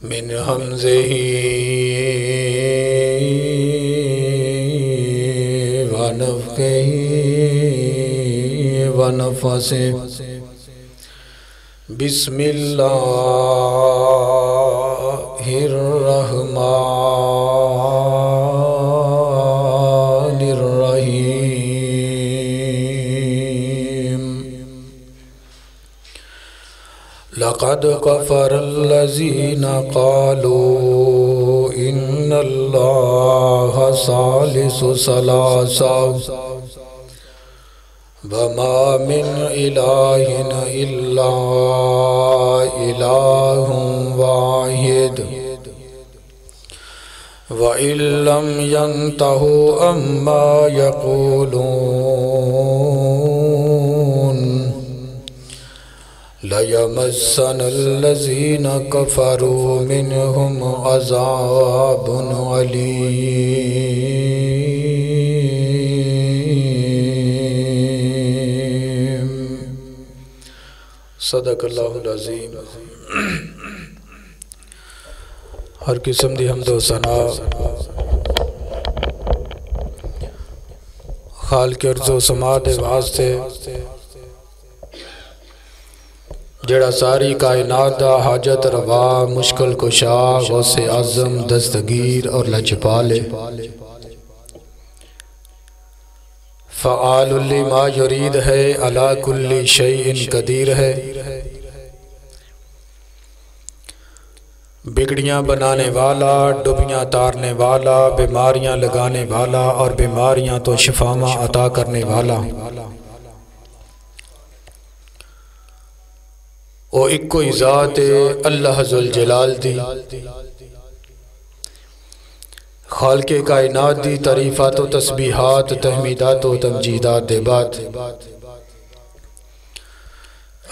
من حمزه ونفخه ونفثه بسم الله الرحمن الرحيم لقد كفر الذين قالوا إن الله ثالث ثلاثة وما من إله إلا إله واحد وإن لم ينتهوا عما يقولون ليمسن الذين كفروا منهم عذاب أليم صدق اللہ العظیم۔ ہر قسم دی حمد و ثنا خالق ارض و سما دے واسطے جڑا ساری کائنات دا حاجت روا مشکل کشا غوث اعظم دستگیر اور لجپال فعال لما یرید ہے علی کل شیء قدیر ہے، بگڑیاں بنانے والا، ڈبیاں تارنے والا، بیماریاں لگانے والا اور بیماریاں تو شفاواں عطا کرنے والا، او اکو ہی ذات اللہ ذوالجلال دی، خالق کائنات دی تعریفات و تسبیحات تحمیدات و تمجیدات دے بعد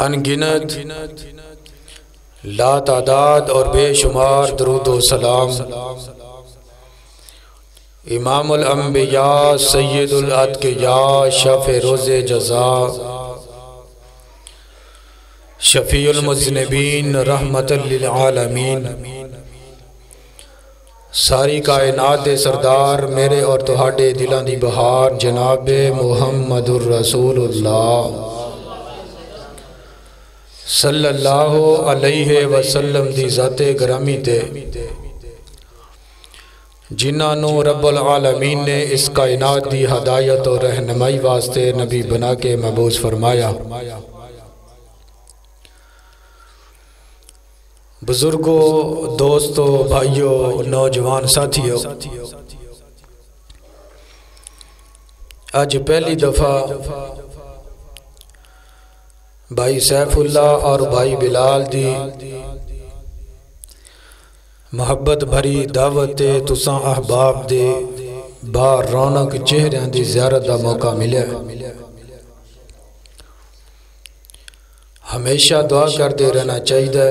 انگنت لا تعداد اور بے شمار درود و سلام امام الانبیاء سید الاتقیاء شفیع روز جزا شفیع المذنبین رحمت للعالمین ساری کائنات دے سردار میرے اور تہاڈے دلان دی بہار جناب محمد الرسول اللہ صلی اللہ علیہ وسلم دی ذات گرامی تے جنہاں نو رب العالمین نے اس کائنات دی ہدایت اور رہنمائی واسطے نبی بنا کے مبعوث فرمایا۔ بزرگوں، دوستوں، بھائیوں، نوجوان ساتھیوں، آج پہلی دفعہ بھائی سیف اللہ اور بھائی بلال دی محبت بھری دعوت تساں احباب دے با رونق چہریاں دی زیارت دا موقع ملے۔ ہمیشہ دعا کرتے رہنا چاہیے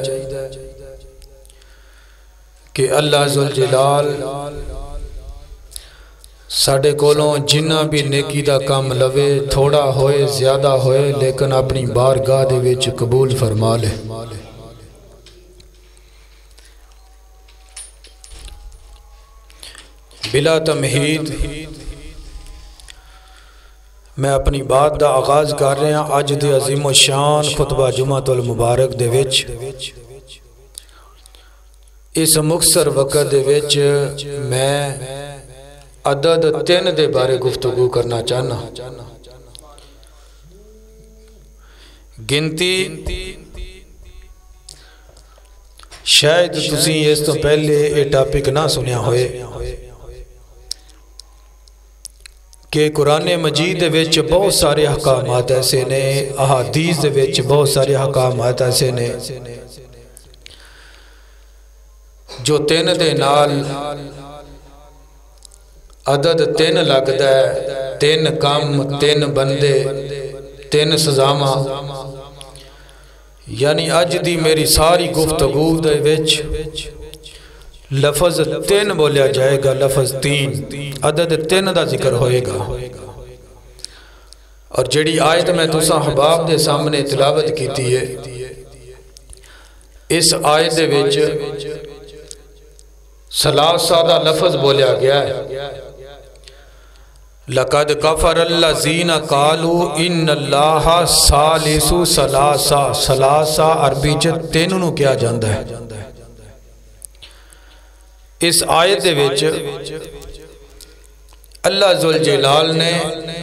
کہ اللہ ذوالجلال ساڑھے کولوں جنہ بھی نیکی دا کام لوے تھوڑا ہوئے زیادہ ہوئے لیکن اپنی بارگاہ دے وچ قبول فرما لے۔ بلا تمہید میں اپنی بات دا آغاز کر رہے ہیں آج دے عظیم و شان خطبہ جمعۃ المبارک دے وچ۔ اس مختصر وقت دے وچ میں عدد 3 دے بارے گفتگو کرنا چاہنا۔ گنتی شاید تسی اس تو پہلے یہ ٹاپک نہ سنیا ہوئے کہ قرآن مجید دے وچ بہت سارے احکامات ایسے نے، احادیث دے وچ بہت سارے احکامات ایسے نے جو 3 دے نال عدد 3 لگتا ہے، 3 کام، 3 بندے، 3 سزاواں، یعنی اج دی میری ساری گفتگو دے وچ لفظ 3 بولیا جائے گا، لفظ 3 عدد 3 دا ذکر ہوئے گا۔ اور جڑی آیت میں تساں احباب دے سامنے تلاوت کیتی ہے، اس آیت دے وچ ثلاثہ دا لفظ بولیا گیا ہے۔ لَقَدْ كَفَرَ الَّذِينَ قَالُوا إِنَّ اللَّهَ ثَالِثُ ثَلَاثَةٍ۔ ثلاثہ عربی چ تین نو کیا جاندا ہے۔ اس آیت دے وچ اللہ ذوالجلال نے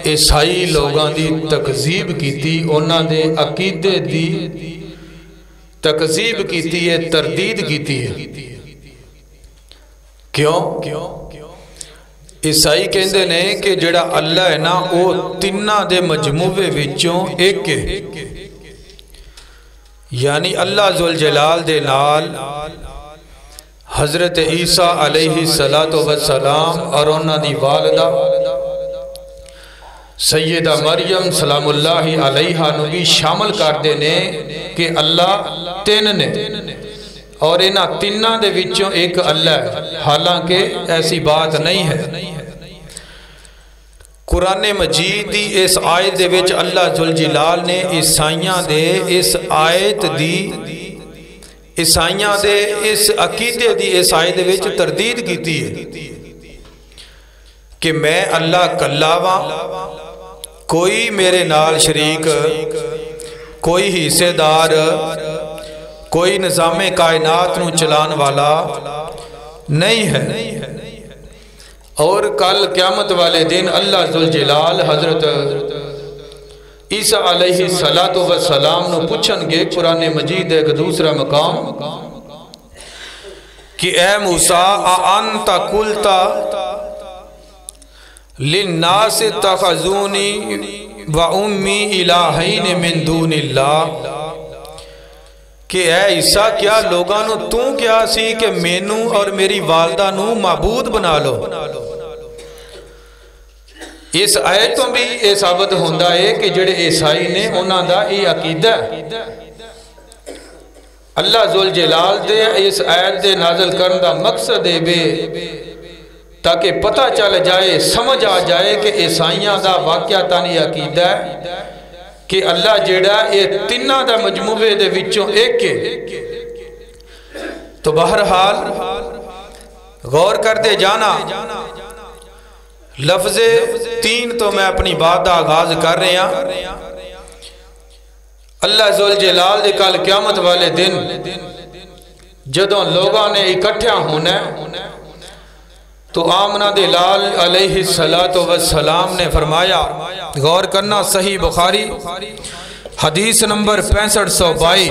عیسائی لوگاں دی تکذیب کیتی، انہاں دے عقیدے دی تکذیب کیتی ہے، تردید کیتی ہے۔ کیوں؟ عیسائی کہندے نے کہ جڑا اللہ ہے نا وہ تینہ دے مجموعے وچوں ایک ہے، یعنی اللہ ذوالجلال دے نال حضرت عیسیٰ علیہ السلام اور انہاں دی والدہ سیدہ مریم سلام اللہ علیہا نو بھی شامل کر دینے کہ اللہ تین نے اور انہاں تینہ دے وچوں ایک اللہ ہے، حالانکہ ایسی بات نہیں ہے۔ قرآن مجید دی اس آیت دے وچ اللہ ذوالجلال نے عیسائیاں دے اس آیت دی عیسائیاں دے اس عقیدے دی اس آیت دے وچ تردید کیتی ہے کہ میں اللہ کلاواں، کوئی میرے نال شریک، کوئی حصے دار، کوئی نظام کائنات نو چلان والا نہیں ہے۔ اور کل قیامت والے دن اللہ ذوالجلال حضرت عیسیٰ علیہ السلام نو پوچھن گے، قرآن مجید ایک دوسرا مقام کہ اے موسیٰ اَأَنْتَ قُلْتَ لِلنَّاسِ اتَّخَذُونِي وَأُمِّي إِلَٰهَيْنِ مِن دُونِ اللَّهِ، کہ اے عیسیٰ کیا لوگاں نو تو کیا سی کہ مینوں اور میری والدہ نو معبود بنا لو۔ اس آیتوں بھی یہ ثابت ہوندہ ہے کہ جڑے عیسائی نے انہاں دا یہ عقیدہ ہے۔ اللہ ذوالجلال دے اس آیت دے نازل کرن دا مقصد ہے بے تاکہ پتہ چل جائے، سمجھ آ جائے کہ عیسائیاں دا واقعہ تانی عقیدہ ہے کہ اللہ جڑا یہ تینہ دا مجموعے دے وچوں ایک ہے۔ تو بہرحال غور کرتے جانا، لفظ تین تو میں اپنی بات دا آغاز کر رہے ہیں۔ اللہ ذوالجلال دے کل قیامت والے دن جدوں لوگاں نے اکٹھا ہونا تو آمنہ دے لال علیہ السلام نے فرمایا، غور کرنا، صحیح بخاری حدیث نمبر 6522،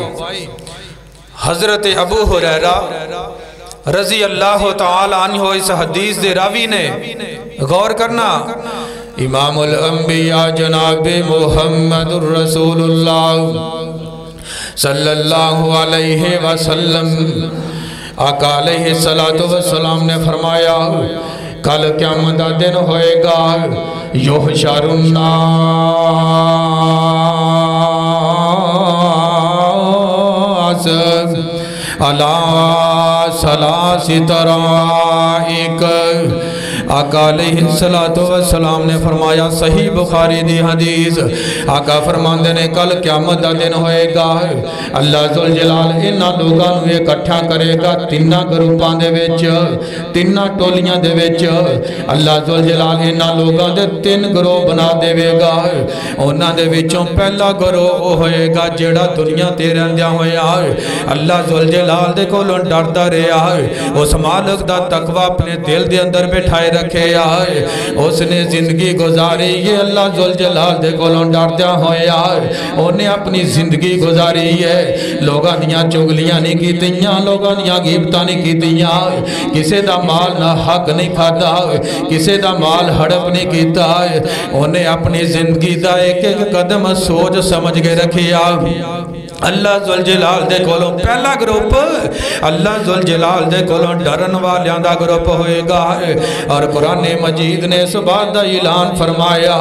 حضرت ابو ہریرہ رضی اللہ تعالی عنہ اس حدیث دے راوی نے، غور کرنا، امام الانبیاء جناب محمد الرسول اللہ صلی اللہ علیہ وسلم آقا علیہ السلام نے فرمایا کل قیامت دا دن ہوئے گا، یحشر الناس علی ثلاث طرائق۔ آقا علیہ السلام نے فرمایا، صحیح بخاری دی حدیث، آقا فرماندے نے کل قیامت دا دن ہوئے گا، اللہ ذوالجلال انہاں لوگاں نو اکٹھا کرے گا تینہ گروپاں دے وچ، تینہ ٹولیاں دے وچ۔ اللہ ذوالجلال انہاں لوگاں دے تین گروہ بنا دے گا، انہاں دے وچوں پہلا گروہ ہوئے گا جیڑا دنیا تے رہندیاں ہویا اللہ ذوالجلال دے کولوں ڈردا رہیا، اس مالک دا تقوی اپنے دل دے اندر بٹھائے رکھے آئے، اس نے زندگی گزاری، یہ اللہ ذوالجلال دے کولوں ڈردیاں ہوئے آئے، انہیں اپنی زندگی گزاری ہے، لوگاں دیاں چگلیاں نہیں کیتیاں، لوگاں دیاں غیبتاں نہیں کیتیاں، کسے دا مال نہ حق نہیں کھادا، کسے دا مال ہڑپ نہیں کیتا، انہیں اپنی زندگی دا ایک ایک قدم سوچ سمجھ کے رکھے آئے۔ اللہ ذوالجلال دے کولوں پہلا گروپ اللہ ذوالجلال دے کولوں ڈرن والیاں دا گروپ ہوئے گا، اور قرآن مجید نے اس بات دا اعلان فرمایا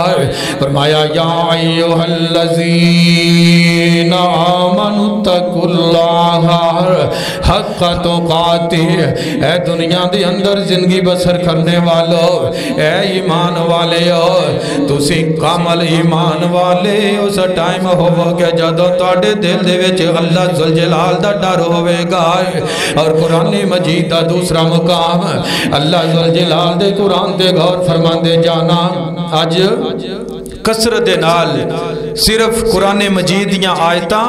یا ایھا الذین آمنوا اتقوا اللہ حق تقاتہ، اے دنیا دے اندر زندگی بسر کرنے والو، اے ایمان والے ہو، تسی کامل ایمان والے اس ٹائم ہو گے جدوں تواڈے دل دے وچ اللہ ذوالجلال دا ڈر ہوئے گا۔ اور قرآن مجید دا دوسرا مقام اللہ ذوالجلال دے قرآن دے غور فرمان دے جانا آج کسرت دے نال صرف قرآن مجید یا آیتاں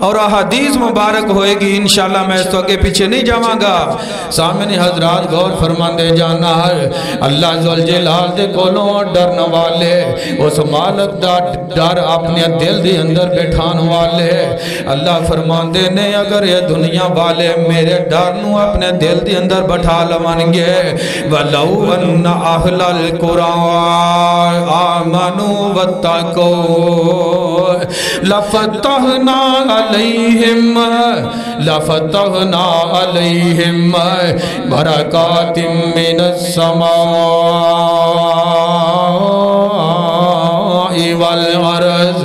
اور احادیث مبارک ہوئے گی، انشاءاللہ میں اس تو آگے پیچھے نہیں جاواں گا۔ سامنے حضرات غور فرمان دے جانا ہے اللہ ذوالجلال دے کولوں ڈرن والے اس مالک دا ڈر اپنے دل دے اندر بیٹھان والے اللہ فرمان دے نے اگر یہ دنیا والے میرے ڈر نو اپنے دل دے اندر بٹھا لون گے وَلَوْ أَنَّ أَهْلَ الْقُرَىٰ آمَنُوا وَاتَّقَوْا لَفَتَحْنَا عَلَيْهِمْ بَرَكَاتٍ مِّنَ السَّمَاءِ وَالْأَرْضِ۔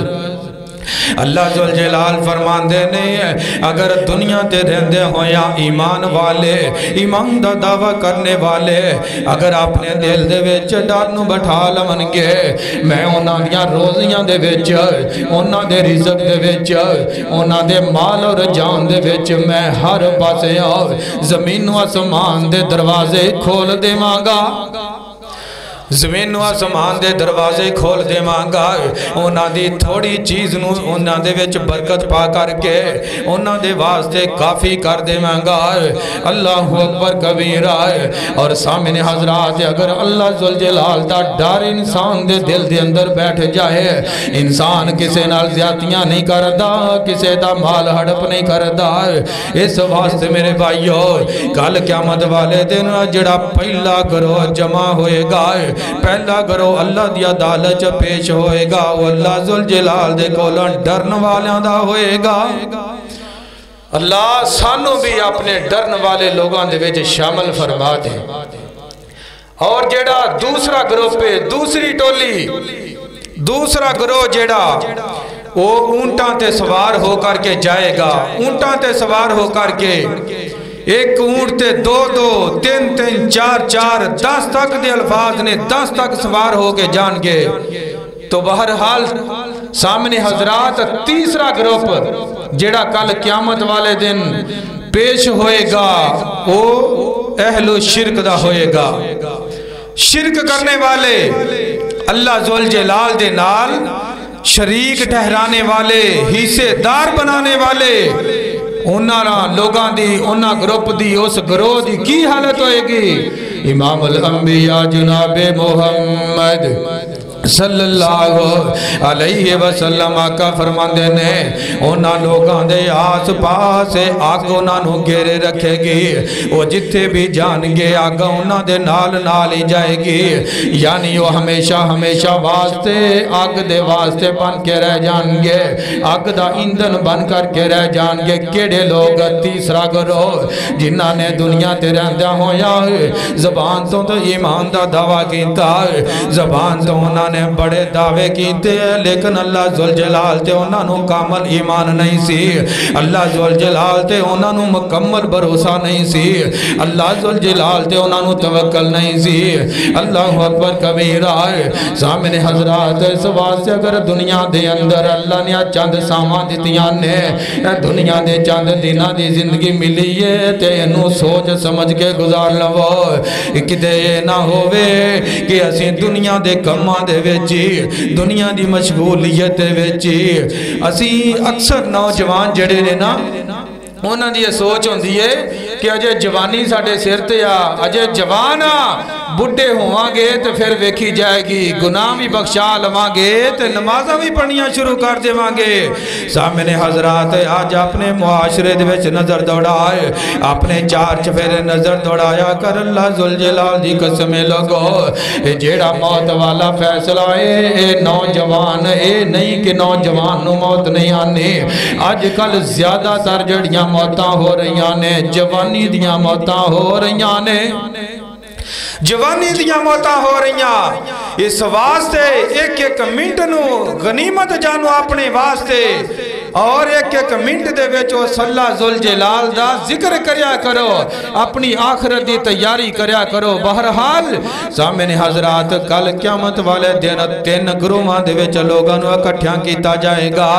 اللہ ذوالجلال فرمان دے نہیں ہے اگر دنیا تے رہندے ہوں یا ایمان والے ایمان دا دعویٰ کرنے والے اگر اپنے دل دے وچ ڈر نو بٹھا لون گے میں انہاں دیاں روزیاں دے وچ انہاں دے رزق دے وچ انہاں دے مال اور جان دے وچ میں ہر پاسے زمین و آسمان دے دروازے کھول دیواں گا، زمین و آسمان دے دروازے کھول دے مانگا انہاں دی تھوڑی چیز نو انہاں دے وچ برکت پا کر کے انہاں دے واسطے کافی کر دے مانگا۔ اللہ اکبر کبیرہ اور سامنے حضرات اگر اللہ ذوالجلال دا ڈر انسان دے دل دے اندر بیٹھ جائے انسان کسے نال زیادتیاں نہیں کردا، کسے دا مال ہڑپ نہیں کردا۔ اس واسطے میرے بھائیو کل قیامت والے دن جڑا پہلا گروہ جمع ہوئے گا پہلا گروہ اللہ دی عدالت پیش ہوئے گا وہ اللہ ذوالجلال دے کولوں ڈرن والیاں دا ہوئے گا۔ اللہ سانوں بھی اپنے ڈرن والے لوگاں دے وچ شامل فرما دے۔ اور جیڑا دوسرا گروہ پہ دوسری ٹولی دوسرا گروہ جیڑا وہ اونٹاں تے سوار ہو کر کے جائے گا، اونٹاں تے سوار ہو کر کے ایک اونٹ تے دو دو تین تین چار چار 10 تک دے الفاظ نے 10 تک سوار ہو کے جان گے۔ تو بہرحال سامنے حضرات تیسرا گروپ جیڑا کل قیامت والے دن پیش ہوئے گا وہ اہل شرک دا ہوئے گا، شرک کرنے والے اللہ ذوالجلال دے نال شریک ٹھہرانے والے حصے دار بنانے والے انہاں لوگاں دی انہاں گروپ دی اس گروہ دی کی حالت ہوئے گی؟ امام الانبیاء جناب محمد صلی اللہ علیہ وسلم آقا فرماندے نے انہاں لوگاں دے آس پاس آگ انہاں نو گھیرے رکھے گی، وہ جتھے بھی جان گے آگ انہاں دے نال نال ہی جائے گی، یعنی وہ ہمیشہ ہمیشہ واسطے آگ دے واسطے بن کے رہ جان گے، آگ دا ایندھن بن کر کے رہ جان گے۔ کیڑے لوگ تیسرا گروہ جنہاں نے دنیا تے رہندہ ہویا زبان تو ایمان دا دعویٰ کیتا، زبان تو انہاں نے بڑے دعوے کیتے لیکن اللہ ذوالجلال تے انہاں نو کامل ایمان نہیں سی، اللہ ذوالجلال تے انہاں نو مکمل بھروسہ نہیں سی، اللہ ذوالجلال تے انہاں نو توکل نہیں سی۔ اللہ اکبر کبیرہ سامنے حضرات اس واسطے اگر دنیا دے اندر اللہ نے چند سامان دیتیاں نے دنیا دے چند دینا دی زندگی ملی ہے تے انہوں سوچ سمجھ کے گزار لو کدے نہ ہوئے کہ اسی دنیا دے کماں دے ویچی دنیا دی مشغولیت دے ویچی اسی اکثر نوجوان جڑے نے نا انہاں دی سوچ ہوندی ہے کہ اجے جوانی ساڑے سر تے اجے جوانا بڑھے ہواں گے تو پھر ویکھی جائے گی، گناہ بھی بخشا لواں گے تو نمازہ بھی پڑھنیاں شروع کر دے مانگے۔ سامنے حضرات آج اپنے معاشرے دے وچ نظر دوڑائے اپنے چار چفیرے نظر دوڑایا کر اللہ ذوالجلال دی قسم لگو جیڑا موت والا فیصلہ اے نوجوان اے نہیں کہ نوجوان نو موت نہیں آنے، آج کل زیادہ تر جڑیاں موتاں ہو رہیاں نے جوانی دیاں موتاں ہو رہیاں نے، جوانی دیاں موتاں ہو رہیاں، اس واسطے ایک ایک منٹ نو غنیمت جانو اپنے واسطے اور ایک ایک منٹ دے وچو صلی ذوالجلال دا ذکر کریا کرو اپنی آخرت دی تیاری کریا کرو بہرحال سامنے حضرات کل قیامت والے دن تین گروہاں دے وچ لوگاں نو اکٹھیاں کیتا جائے گا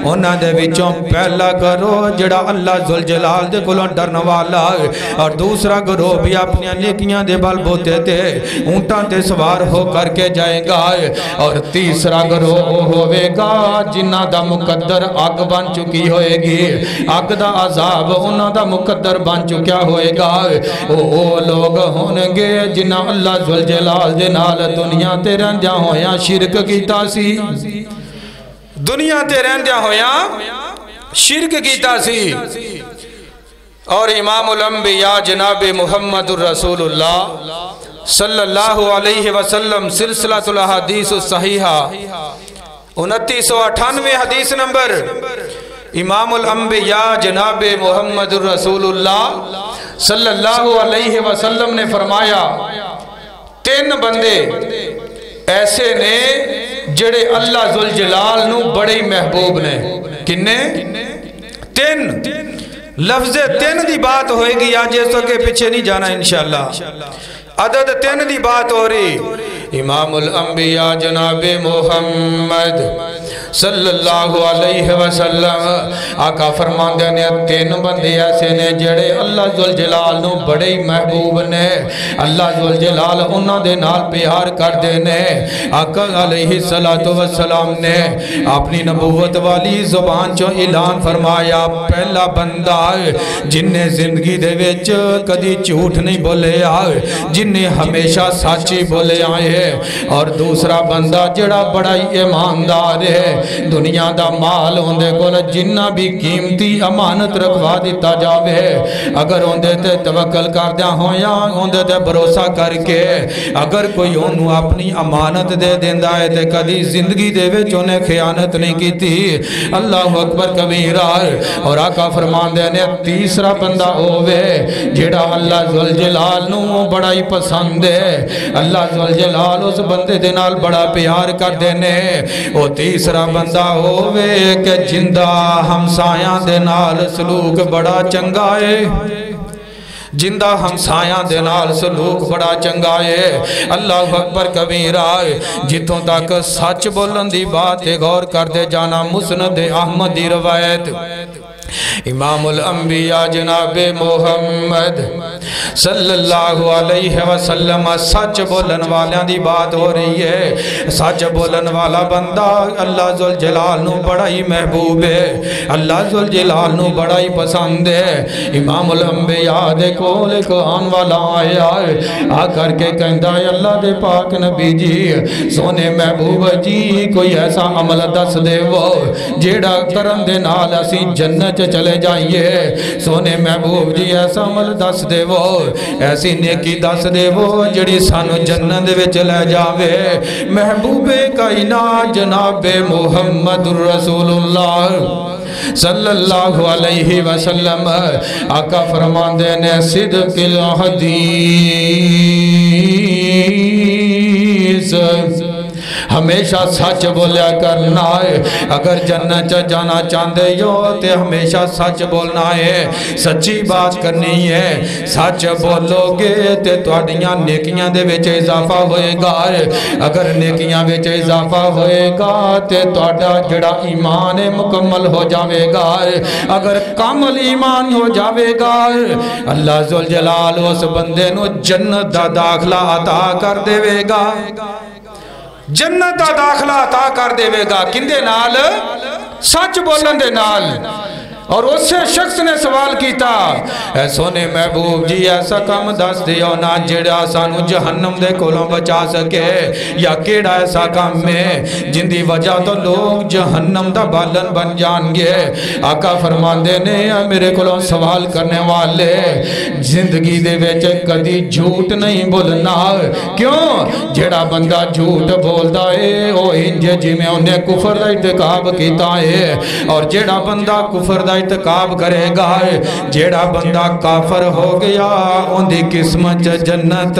انہاں دے وچوں پہلا کرو جڑا اللہ ذوالجلال دے کولوں ڈرن والا اور دوسرا گروہ بھی اپنی نیکیاں دے بل بوتے تے اونٹاں تے سوار ہو کر کے جائے گا اور تیسرا گروہ ہوئے گا جنہ دا مقدر آگ بن چکی ہوئے گی آگ دا عذاب انہ دا مقدر بن چکیا ہوئے گا وہ لوگ ہونگے جنہ اللہ ذوالجلال دے نال دنیا تے رہندیاں ہویاں شرک کیتا سی دنیا تے رہندیاں ہویاں شرک کیتا سی اور امام الانبیاء جناب محمد الرسول اللہ صلی اللہ علیہ وسلم سلسلۃ الحدیث الصحیحہ 2998 حدیث نمبر امام الانبیاء جناب محمد الرسول اللہ صلی اللہ علیہ وسلم نے فرمایا تین بندے ایسے نے جڑے اللہ ذوالجلال نو بڑے محبوب نے کنے تین لفظ تین دی بات ہوئے گی آج اس کے پیچھے نہیں جانا انشاءاللہ عدد تین دی بات ہو رہی امام الانبیاء جناب محمد صلی اللہ علیہ وسلم آقا فرمان دینے تین بندے ایسے نے جڑے اللہ ذوالجلال نو بڑے محبوب نے اللہ ذوالجلال انہاں دے نال پیار کر دینے آقا علیہ السلام نے اپنی نبوت والی زبان چو اعلان فرمایا پہلا بندہ جن نے زندگی دے وچ کدی جھوٹ نہیں بولے آئے جن نے ہمیشہ سچی بولے آئے اور دوسرا بندہ جڑا بڑا ایماندار ہے دنیا دا مال ہوندے کول جنہ بھی قیمتی امانت رکھوا دیتا جاوے اگر ہوندے تے توکل کر دیا ہوں یا ہوندے تے بھروسہ کر کے اگر کوئی انہوں اپنی امانت دے دیندہ ہے تے کدی زندگی دے وچ انہیں خیانت نہیں کی تھی اللہ اکبر کبیرہ اور آقا فرمان دینے تیسرا بندہ ہووے جڑا اللہ ذوالجلال نو بڑا ہی پسند ہے اللہ ذوالجلال اس بندے دے نال بڑا پیار کر دینے وہ تیسرا بندہ ہووے کہ جندہ ہمسایاں دے نال سلوک بڑا چنگا ہے جندہ ہمسایاں دے نال سلوک بڑا چنگا ہے اللہ اکبر کبیرہ جتوں تک سچ بولن دی بات غور کر دے جانا مسند احمد دی روایت امام الانبیاء جناب محمد صلی اللہ علیہ وسلم سچ بولن والیاں دی بات ہو رہی ہے سچ بولن والا بندہ اللہ ذوالجلال نو بڑا ہی محبوب ہے اللہ ذوالجلال نو بڑا ہی پسند ہے امام الانبیاء دے کول ایک آن والا آیا آ کر کے کہندہ ہے اللہ دے پاک نبی جی سونے محبوب جی کوئی ایسا عمل دس دے وہ جیڑا کرن دے نال اسی جنت چلے جائیے سونے محبوب جی ایسا عمل دس دے وہ ایسی نیکی دس دے وہ جڑی سانو جنت وچ لے جاوے محبوب کائنات جناب محمد رسول اللہ صلی اللہ علیہ وسلم آقا فرمان دینے صدق الحدیث ہمیشہ سچ بولیا کرنا ہے اگر جنت جانا چاندے ہو تے ہمیشہ سچ بولنا ہے سچی بات کرنی ہے سچ بولو گے تے تواڈیاں نیکیاں دے وچ اضافہ ہوئے گا اگر نیکیاں وچ اضافہ ہوئے گا تے تواڈا جڑا ایمان مکمل ہو جاوے گا اگر کامل ایمان ہو جاوے گا اللہ ذوالجلال اس بندے نو جنت دا داخلہ عطا کر دے گا جنت دا داخلہ عطا کر دے گا کندے نال سچ بولن دے نال اور اس سے شخص نے سوال کیتا اے سونے محبوب جی ایسا کام دس دیو نا جڑا سانو جہنم دے کولوں بچا سکے یا کیڑا ایسا کام میں جن دی وجہ تو لوگ جہنم دا بالن بن جان گے آقا فرمان دینے میرے کولوں سوال کرنے والے زندگی دے ویچ کدی جھوٹ نہیں بولنا کیوں جڑا بندہ جھوٹ بولتا ہے او انجے جی میں انہیں کفر دا ارتکاب کیتا ہے اور جڑا بندہ کفر دا ارتکاب کرے گا جیڑا بندہ کافر ہو گیا ان دی قسمت جنت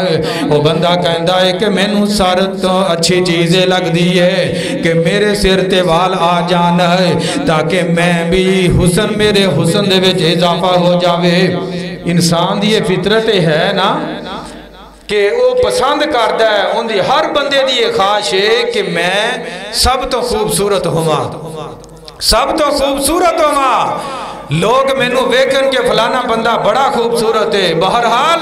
ہے وہ بندہ کہندا ہے کہ میں نو سارے تو اچھی چیزیں لگ دی ہے کہ میرے سر تے وال آ جانا ہے تاکہ میں بھی حسن میرے حسن دے وچ اضافہ ہو جاوے انسان دی یہ فطرت ہے نا کہ وہ پسند کرتا ہے ان دی ہر بندے دی یہ خواہش ہے کہ میں سب تو خوبصورت ہوا سب تو خوبصورت ہوا لوگ میں نو ویکن کے فلانا بندہ بڑا خوبصورت ہے بہرحال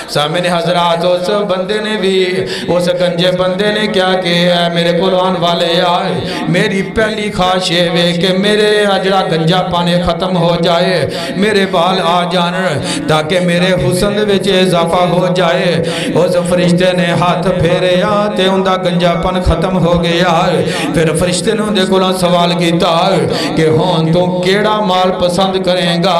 سامنے حضرات اس بندے نے بھی اس گنجے بندے نے کیا کہ میرے قرآن والے آئے میری پہلی خواہش ہے کہ میرے اجڑا گنجا پانے ختم ہو جائے میرے بال آ جان تاکہ میرے حسن وچ اضافہ ہو جائے اس فرشتے نے ہاتھ پھیرے آتے ان دا گنجا پن ختم ہو گیا پھر فرشتے نے ان دے کو سوال کیتا کہ ہون تو کیڑا مال پسند کریں گا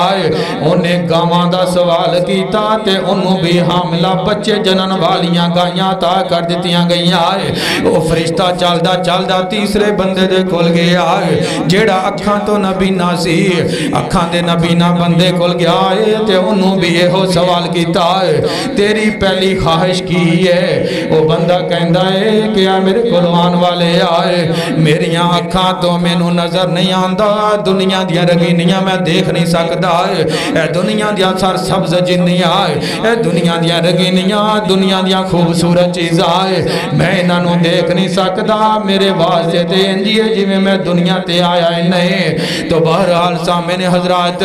انہیں گاواں دا سوال کیتا تے انہوں بھی حاملہ بچے جنن والیاں گائیاں تا کر دیتیاں گئیاں وہ فرشتہ چالدہ تیسرے بندے دے کھل گیا جیڑا اکھاں تو نبینا سی اکھاں دے نبینا بندے کھل گیا تے انہوں بھی یہ ہو سوال کیتا تیری پہلی خواہش کی ہے وہ بندہ کہندہ ہے کہ میرے قرآن والے آئے میریاں اکھاں تو میں نو نظر نہیں آندہ دنیا دیا رگینیاں میں دیکھ نہیں سکتا ہے اے دنیا دیا سر سبز جنیاں اے دنیا دیا رگینیاں دنیا دیا خوبصورت چیزاں میں انہوں دیکھ نہیں سکتا میرے واسطے تے انجیے جی میں دنیا تے آیا نہیں تو بہرحال سامنے حضرات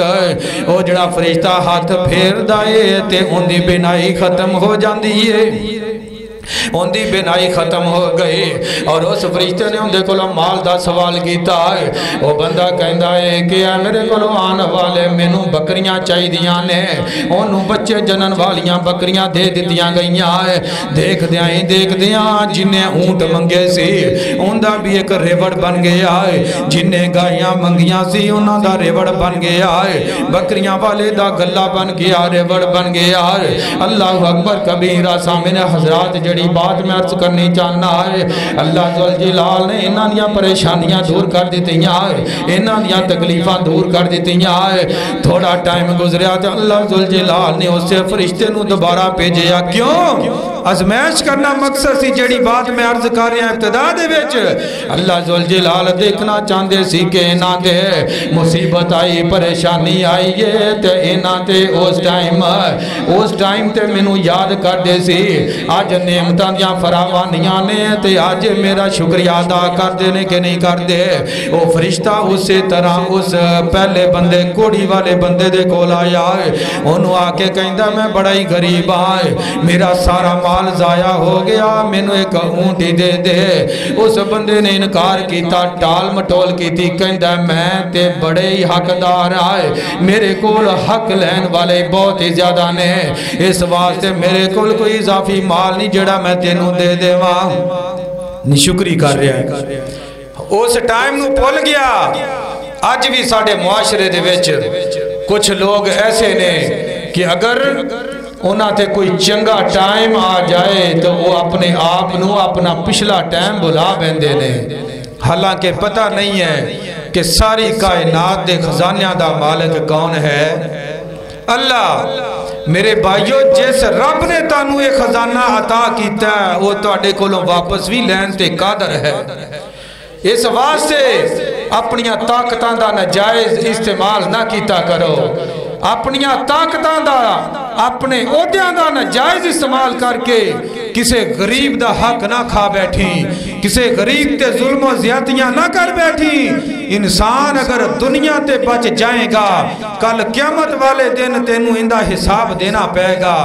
او جڑا فرشتہ ہاتھ پھیر دائے تے ان دی بینائی ختم ہو جاندی ہے ان دی بینائی ختم ہو گئی اور اس فرشتے نے ان دے کلو مال دا سوال کیتا ہے وہ بندہ کہندہ ہے کہ اے میرے کلو آن والے مینوں بکریاں چاہی دیاں نے انہوں بچے جنن والیاں بکریاں دے دیتیاں گئیاں دیکھ دیاں جنہیں اونٹ منگے سی ان دا بھی ایک ریوڑ بن گیا ہے جنہیں گائیاں منگیاں سی انہوں دا ریوڑ بن گیا ہے بکریاں والے دا گلہ بن گیا ریوڑ بن گیا ہے اللہ اکبر کبیرہ سامنے حضرات جڑی بات میں عرض کرنی چاہنا ہے اللہ ذوالجلال نے انہاں دیاں پریشانیاں دور کر دیتیاں انہاں دیاں تکلیفاں دور کر دیتیاں تھوڑا ٹائم گزریا تو اللہ ذوالجلال نے اس سے فرشتے نو دوبارہ بھیجیا کیوں ازمائش کرنا مقصد سی جڑی بات میں عرض کر رہے ہیں ابتدا دے وچ اللہ ذوالجلال دیکھنا چاندے سی کہ انہاں تے مصیبت آئی پریشانی آئی ہے تے انہاں تے اس ٹائم تے مینوں یاد کر دے سی آج نعمتاں دیاں فراوانیاں نے تے آج میرا شکریہ ادا کر دینے کے نہیں کر دے وہ فرشتہ اسی طرح اس پہلے بندے کوڑی والے بندے دے کول آیا ہے انہوں آکے کہندہ میں بڑا ہی غریب آئے میرا سارا مال ضائع ہو گیا مینوں ایک اونٹی دے دے اس بندے نے انکار کیتا ٹال مٹول کیتی کہندہ میں تے بڑے ہی حقدار آئے میرے کول حق لین والے بہت ہی زیادہ نے اس واسطے میرے کول کوئی اضافی مال نہیں جڑا میں تینوں دے دے وہاں شکری کر رہا ہے اس ٹائم نو پھول گیا آج بھی ساڑھے معاشرے دے ویچ کچھ لوگ ایسے نے کہ اگر انہاں تے کوئی چنگا ٹائم آ جائے تو وہ اپنے آپ نو اپنا پچھلا ٹائم بلا بیندے نے حالانکہ پتہ نہیں ہے کہ ساری کائنات دے خزانیاں دا مالک کون ہے اللہ میرے بھائیو جس رب نے تانوں ایک خزانہ عطا کیتا ہے وہ تواڈے کولوں واپس بھی لین تے قادر ہے اس واسطے اپنیاں طاقتاں دا ناجائز استعمال نہ کیتا کرو اپنیاں طاقتاں دا اپنے عہدیاں دا ناجائز استعمال کر کے کسے غریب دا حق نہ کھا بیٹھی کسے غریب تے ظلم و زیادتیاں نہ کر بیٹھی انسان اگر دنیا تے بچ جائے گا کل قیامت والے دن تینوں اندہ حساب دینا پائے گا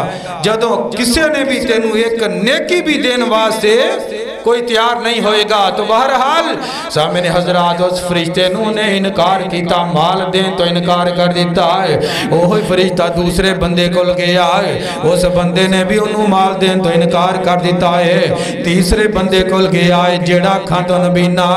جدوں کسے نے بھی تینوں ایک نیکی بھی دین واسطے کوئی تیار نہیں ہوئے گا تو بہرحال سامنے حضرات اس فرشتے نے انکار کیتا مال دیں تو انکار کر دیتا ہے وہی فرشتہ دوسرے بندے کو گیا ہے اس بندے نے بھی انہوں مال دیں تو انکار کر دیتا ہے تیسرے بندے کو گیا ہے جیڑا کھان تو نبینا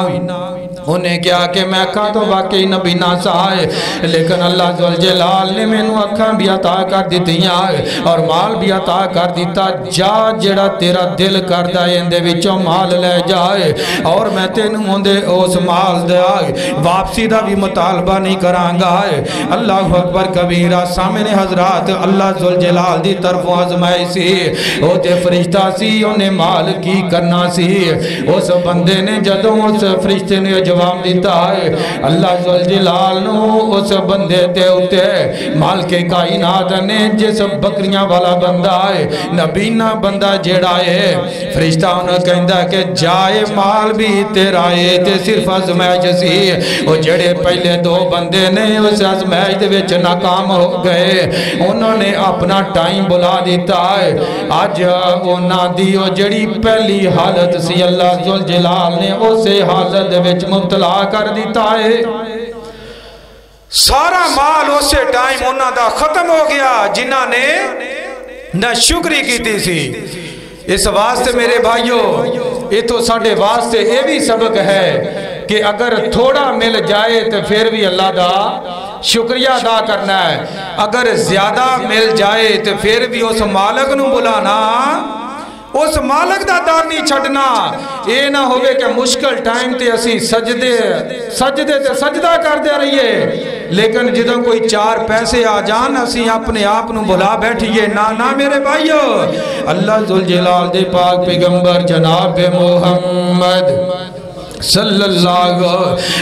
انہیں کیا کہ میں اکھاں تو واقعی نبی ناسا ہے لیکن اللہ ذوالجلال نے میں نو اکھاں بھی عطا کر دیتیاں اور مال بھی عطا کر دیتا جا جڑا تیرا دل کردہ اندے وچوں مال لے جائے اور میں تینوں ہوندے اس مال دے آئے واپسی دا بھی مطالبہ نہیں کرانگا ہے اللہ اکبر کبیرہ سامنے حضرات اللہ ذوالجلال دی طرف آزمائی سی ہوتے فرشتہ سی انہیں مال کی کرنا سی اس بندے نے جدوں اس فرشتے نے جواب دیتا ہے اللہ ذوالجلال نو اس بندے تے ہوتے مال کے کائنات نے جس بکریاں والا بندہ ہے نبینا بندہ جیڑا ہے فرشتہ انہوں کہندہ کہ جائے مال بھی تیرا ہے تے صرف ازمائش سی وہ جڑے پہلے دو بندے نے اس ازمائش دے وچ ناکام ہو گئے انہوں نے اپنا ٹائم بلا دیتا ہے آج انہاں دی وہ جڑی پہلی حالت سی اللہ ذوالجلال نے اسے حالت دے وچ مبتلا کر دیتا ہے سارا مال اسے ٹائم انہاں دا ختم ہو گیا جنہاں نے نہ شکری کی تھی سی اس واسطے میرے بھائیوں یہ تو ساڑھے واسطے یہ بھی سبق ہے کہ اگر تھوڑا مل جائے تو پھر بھی اللہ دا شکریہ ادا کرنا ہے اگر زیادہ مل جائے تو پھر بھی اس مالک نو بلانا اس مالک دا دار نہیں چھڑنا یہ نہ ہوئے کہ مشکل ٹائم تے اسی سجدے تے سجدہ کر دے رہیے لیکن جدوں کوئی چار پیسے آ جان اسی اپنے آپ نو بلا بیٹھئے نا میرے بھائیو اللہ ذوالجلال دے پاک پیغمبر جناب محمد صلی اللہ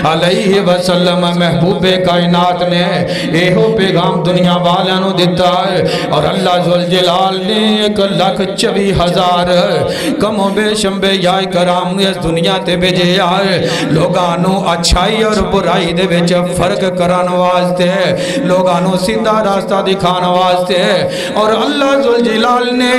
علیہ وسلم محبوب کائنات نے ایہو پیغام دنیا والانو دیتا ہے اور اللہ ذوالجلال نے 1,24,000 کم و بے شمبے یا کرام اس دنیا تے بھیجے آئے لوگانو اچھائی اور برائی دے بچ فرق کران واسطے لوگانو سیدھا راستہ دکھان واسطے اور اللہ ذوالجلال نے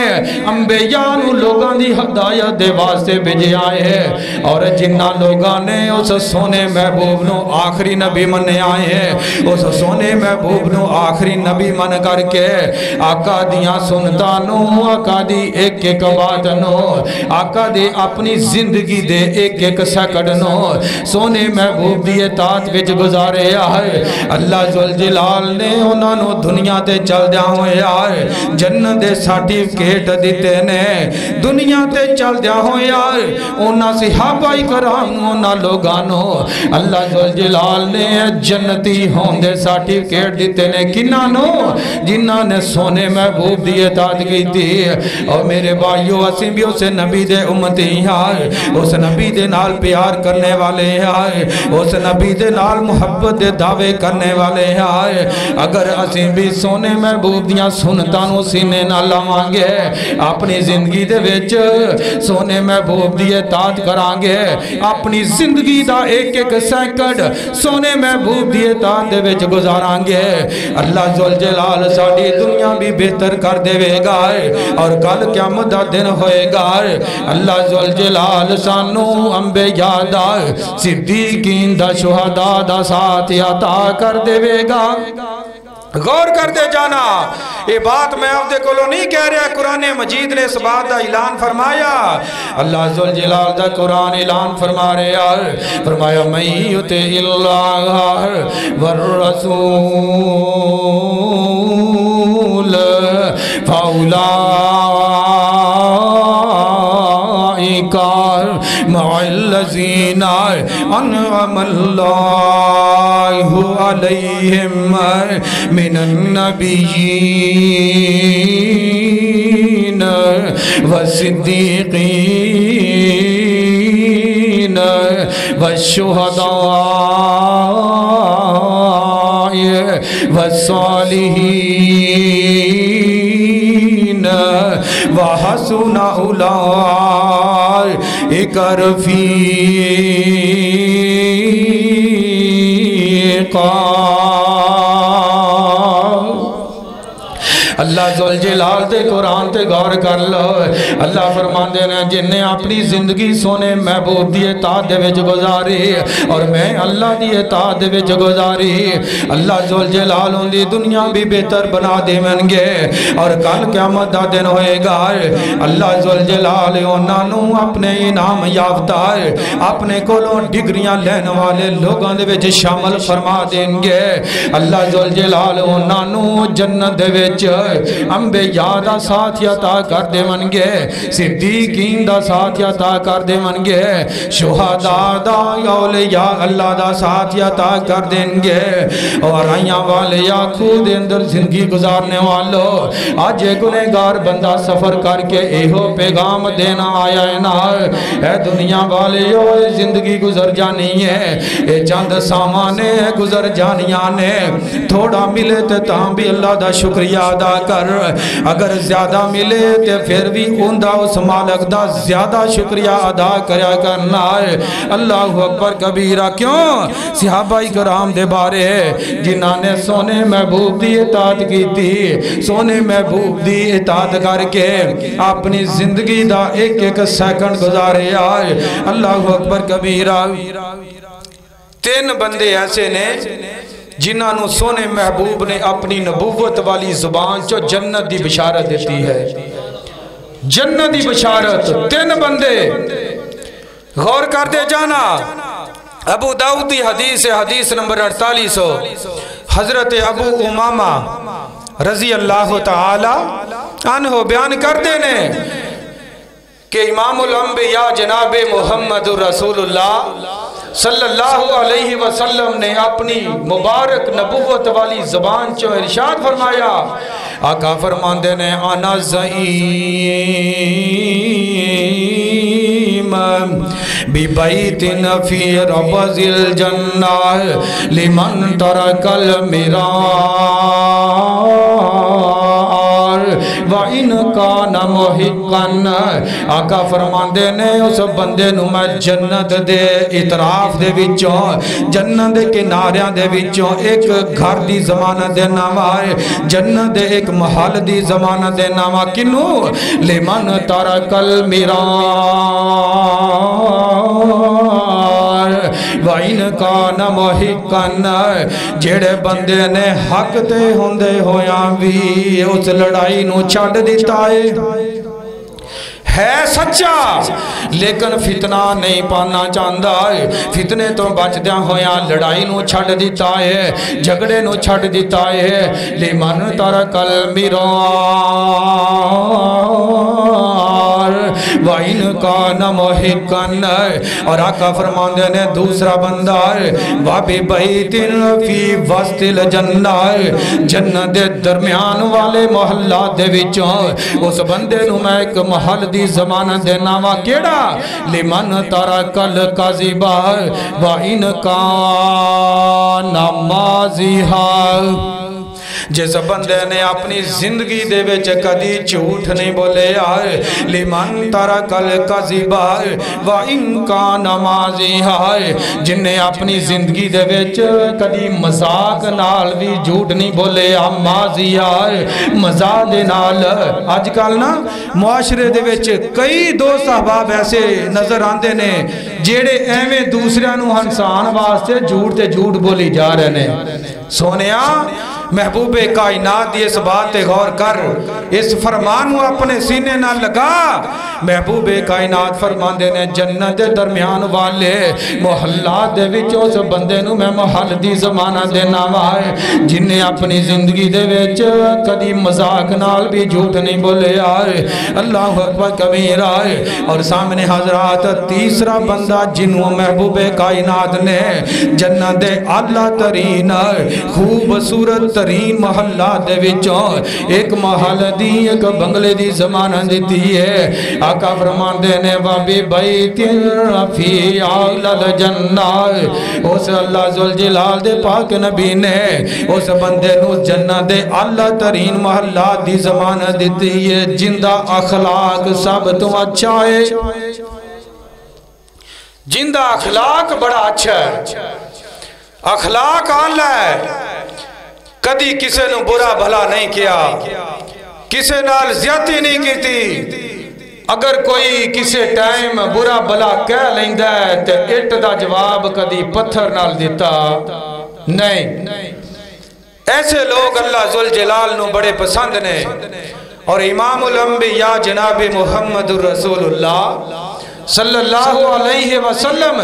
انبیاء لوگان دی ہدایت دے واسطے بھیجے آئے اور جنہ لوگاں نے اس سونے محبوب نو آخری نبی مننے آئے ہیں اس سونے محبوب نو آخری نبی من کر کے آقا دیاں سنتانو آقا دی ایک ایک بات نو آقا دی اپنی زندگی دے ایک ایک سیکنڈ نو سونے محبوب دی اطاعت وچ گزارے آئے اللہ ذوالجلال نے انہوں نے دنیا تے چل دیا ہوئے آئے جنت دے سرٹیفکیٹ دیتے نے دنیا تے چل دیا ہوئے آئے انہاں صحابہ کرام انہاں لوگانو اللہ ذوالجلال نے جنتی ہوندے سرٹیفکیٹ دیتے نے کنانو جنہاں نے سونے محبوب دی اطاعت کی تھی اور میرے بھائیو اسی بھی اسے نبی دے امتی آئے اس نبی دے نال پیار کرنے والے آئے اس نبی دے نال محبت دے دعوے کرنے والے آئے اگر اسی بھی سونے محبوب دیاں سنتانو سینے نہ لوانگے اپنی زندگی دے وچ سونے محبوب دی اطاعت کرانگے اپنی زندگی دا ایک ایک سیکنڈ سونے محبوب دی اطاعت دے وچ گزارانگے اللہ ذوالجلال ساڑی دنیا بھی بہتر کر دے گا اور کل قیامت دا دن ہوئے گا اللہ ذوالجلال سانو انبیاء دا صدیقین دا شہداء دا ساتھ عطا کر دے گا غور کر دے جانا یہ بات میں آپ دے کولو نہیں کہہ رہا قرآن مجید نے اس بات دا اعلان فرمایا اللہ ذوالجلال دا قرآن اعلان فرما رہا فرمایا من یطع اللہ والرسول فاولئک مع الذین انعم اللہ علیہم من النبیین والصدیقین والشہداء والصالحین وحسن اولئک رفیقا اللہ ذوالجلال دے قرآن تے غور کر لو اللہ فرماندے نے جن نے اپنی زندگی سونے محبوب دی اطاعت دے وچ گزاری اور میں اللہ دی اطاعت دے وچ گزاری اللہ ذوالجلال ان دی دنیا بھی بہتر بنا دے من گے اور کل قیامت دا دن ہوئے گا اللہ ذوالجلال انہاں نو اپنے انعام یافتہ اپنے کولوں ڈگریاں لینے والے لوگاں دے وچ شامل فرما دیں گے اللہ ذوالجلال انہاں نو جنت دے وچ انبیاء دا ساتھ عطا کر دے من گے صدیقین دا ساتھ عطا کر دے من گے شہداء دا اولیاء اللہ دا ساتھ عطا کر دیں گے اور آئیاں والے یا خود اندر زندگی گزارنے والو آج ایک گنہگار بندہ سفر کر کے ایہو پیغام دینا آیا ہے نا اے دنیا والے زندگی گزر جانی ہے اے چند سامانے گزر جانیاں نے تھوڑا ملے تے تاں بھی اللہ دا شکریہ ادا کر اگر زیادہ ملے تے پھر بھی اندہ اس مالک دا زیادہ شکریہ ادا کریا کرنا ہے اللہ اکبر کبیرہ کیوں صحابہ کرام دے بارے جنہاں نے سونے محبوب دی اطاعت کی تھی سونے محبوب دی اطاعت کر کے اپنی زندگی دا ایک ایک سیکنڈ گزارے آئے اللہ اکبر کبیرہ تین بندے ایسے نے جنہاں نو سونے محبوب نے اپنی نبوت والی زبان چو جنت دی بشارت دیتی ہے جنت دی بشارت تین بندے غور کر دے جانا ابو داؤد دی حدیث نمبر 48 حضرت ابو امامہ رضی اللہ تعالی عنہ بیان کر دینے کہ امام الانبیاء جناب محمد رسول اللہ صلی اللہ علیہ وسلم نے اپنی مبارک نبوت والی زبان چو ارشاد فرمایا آقا فرماندے نے انا زعیم بی بیت فی ربض الجنہ لمن ترک المرار وَإِنْ كَانَ مُحِقًّا آقا فرماندے نے اس بندے نو میں جنت دے اطراف دے وچوں جنت دے کناریاں دے وچوں ایک گھر دی ضمانت دے نامہ جنت دے ایک محل دی ضمانت دے نامہ کنو لمن ترک المرار وَإِنْ كَانَ مُحِقًّا جیڑے بندے نے حق تے ہوندے ہویاں بھی اس لڑائی نو چھڑ دیتا ہے سچا لیکن فتنہ نہیں پانا چاہتا ہے فتنے تو بچ دیا ہویا لڑائی نو چھڑ دیتا ہے جھگڑے نو چھڑ دیتا ہے لمن ترک المرار وَإِنْ كَانَ مُحِقًّا اور آقا فرماندے نے دوسرا بندہ وَبِ بَيْتٍ فِي وَسْطِ الْجَنَّةِ جنت دے درمیان والے محلات دے وچوں اس بندے نو میں ایک محل دی زمانت دے نامہ کیڑا لمن ترک الکذب وَإِنْ كَانَ مَاضِحًا جس بندے نے اپنی زندگی دے وچ کدی جھوٹ نہیں بولے آئے لمن ترک الکذب وَإِنْ كَانَ مَاضِحًا جن نے اپنی زندگی دے وچ کدی مذاق نال بھی جھوٹ نہیں بولے ماضی آئے مذاق دے نال آج کل نا معاشرے دے وچ کئی دوست احباب ایسے نظر آندے نے جیڑے ایویں دوسرے نو ہنسان واسطے جھوٹ تے جھوٹ بولی جا رہے نے سونیا محبوب کائنات دی اس بات تے غور کر اس فرمانو اپنے سینے نہ لگا محبوب کائنات فرمان دے نے جنت دے درمیان والے محلات دے وچ اس بندے نو میں محل دی زمانہ دے نام آئے جن نے اپنی زندگی دے وچ کدی مذاق نال بھی جھوٹ نہیں بولے آئے اللہ اکبر کبیر آئے اور سامنے حضرات تیسرا بندہ جنہوں محبوب کائنات نے جنت دے اعلیٰ ترین خوبصورت ترین محلات دے وچوں ایک محل دی ایک بنگلے دی زمانہ دیتی ہے آقا فرمان دینے وَبِ بَيْتٍ فِي أَعْلَى الْجَنَّةِ اس اللہ ذوالجلال دے پاک نبی نے اس بندے نو جنت دے اعلیٰ ترین محلات دی زمانہ دیتی ہے جندہ اخلاق سب تو اچھا ہے جندہ اخلاق بڑا اچھا ہے اخلاق اعلیٰ ہے کدی کسے نو برا بھلا نہیں کیا کسے نال زیادتی نہیں کیتی اگر کوئی کسے ٹائم برا بلا کہہ لیندہ ہے تے اٹ دا جواب کدی پتھر نال دیتا نہیں ایسے لوگ اللہ ذوالجلال نو بڑے پسند نے اور امام الانبیاء جناب محمد رسول اللہ صلی اللہ علیہ وسلم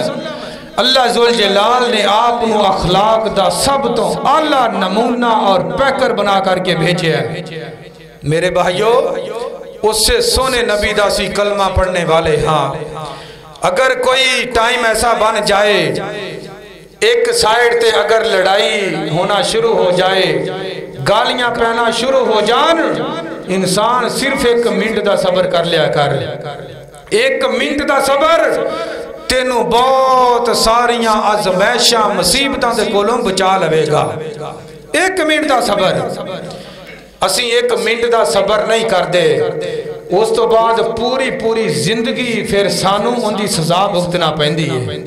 اللہ ذوالجلال نے آپ نو اخلاق دا سب تو اعلیٰ نمونہ اور پیکر بنا کر کے بھیجے ہیں میرے بھائیو اس سے سونے نبی دا سی کلمہ پڑھنے والے ہاں اگر کوئی ٹائم ایسا بن جائے ایک سائیڈ تے اگر لڑائی ہونا شروع ہو جائے گالیاں پہنا شروع ہو جان انسان صرف ایک منٹ دا صبر کر لیا کر ایک منٹ دا صبر تینوں بہت ساریاں ازمیشاں مصیبتاں دے کولوں بچا لوے گا ایک منٹ دا صبر اسی ایک منٹ دا صبر نہیں کر دے اس تو بعد پوری زندگی پھر سانوں ان دی سزا بھگتنا پہندی ہے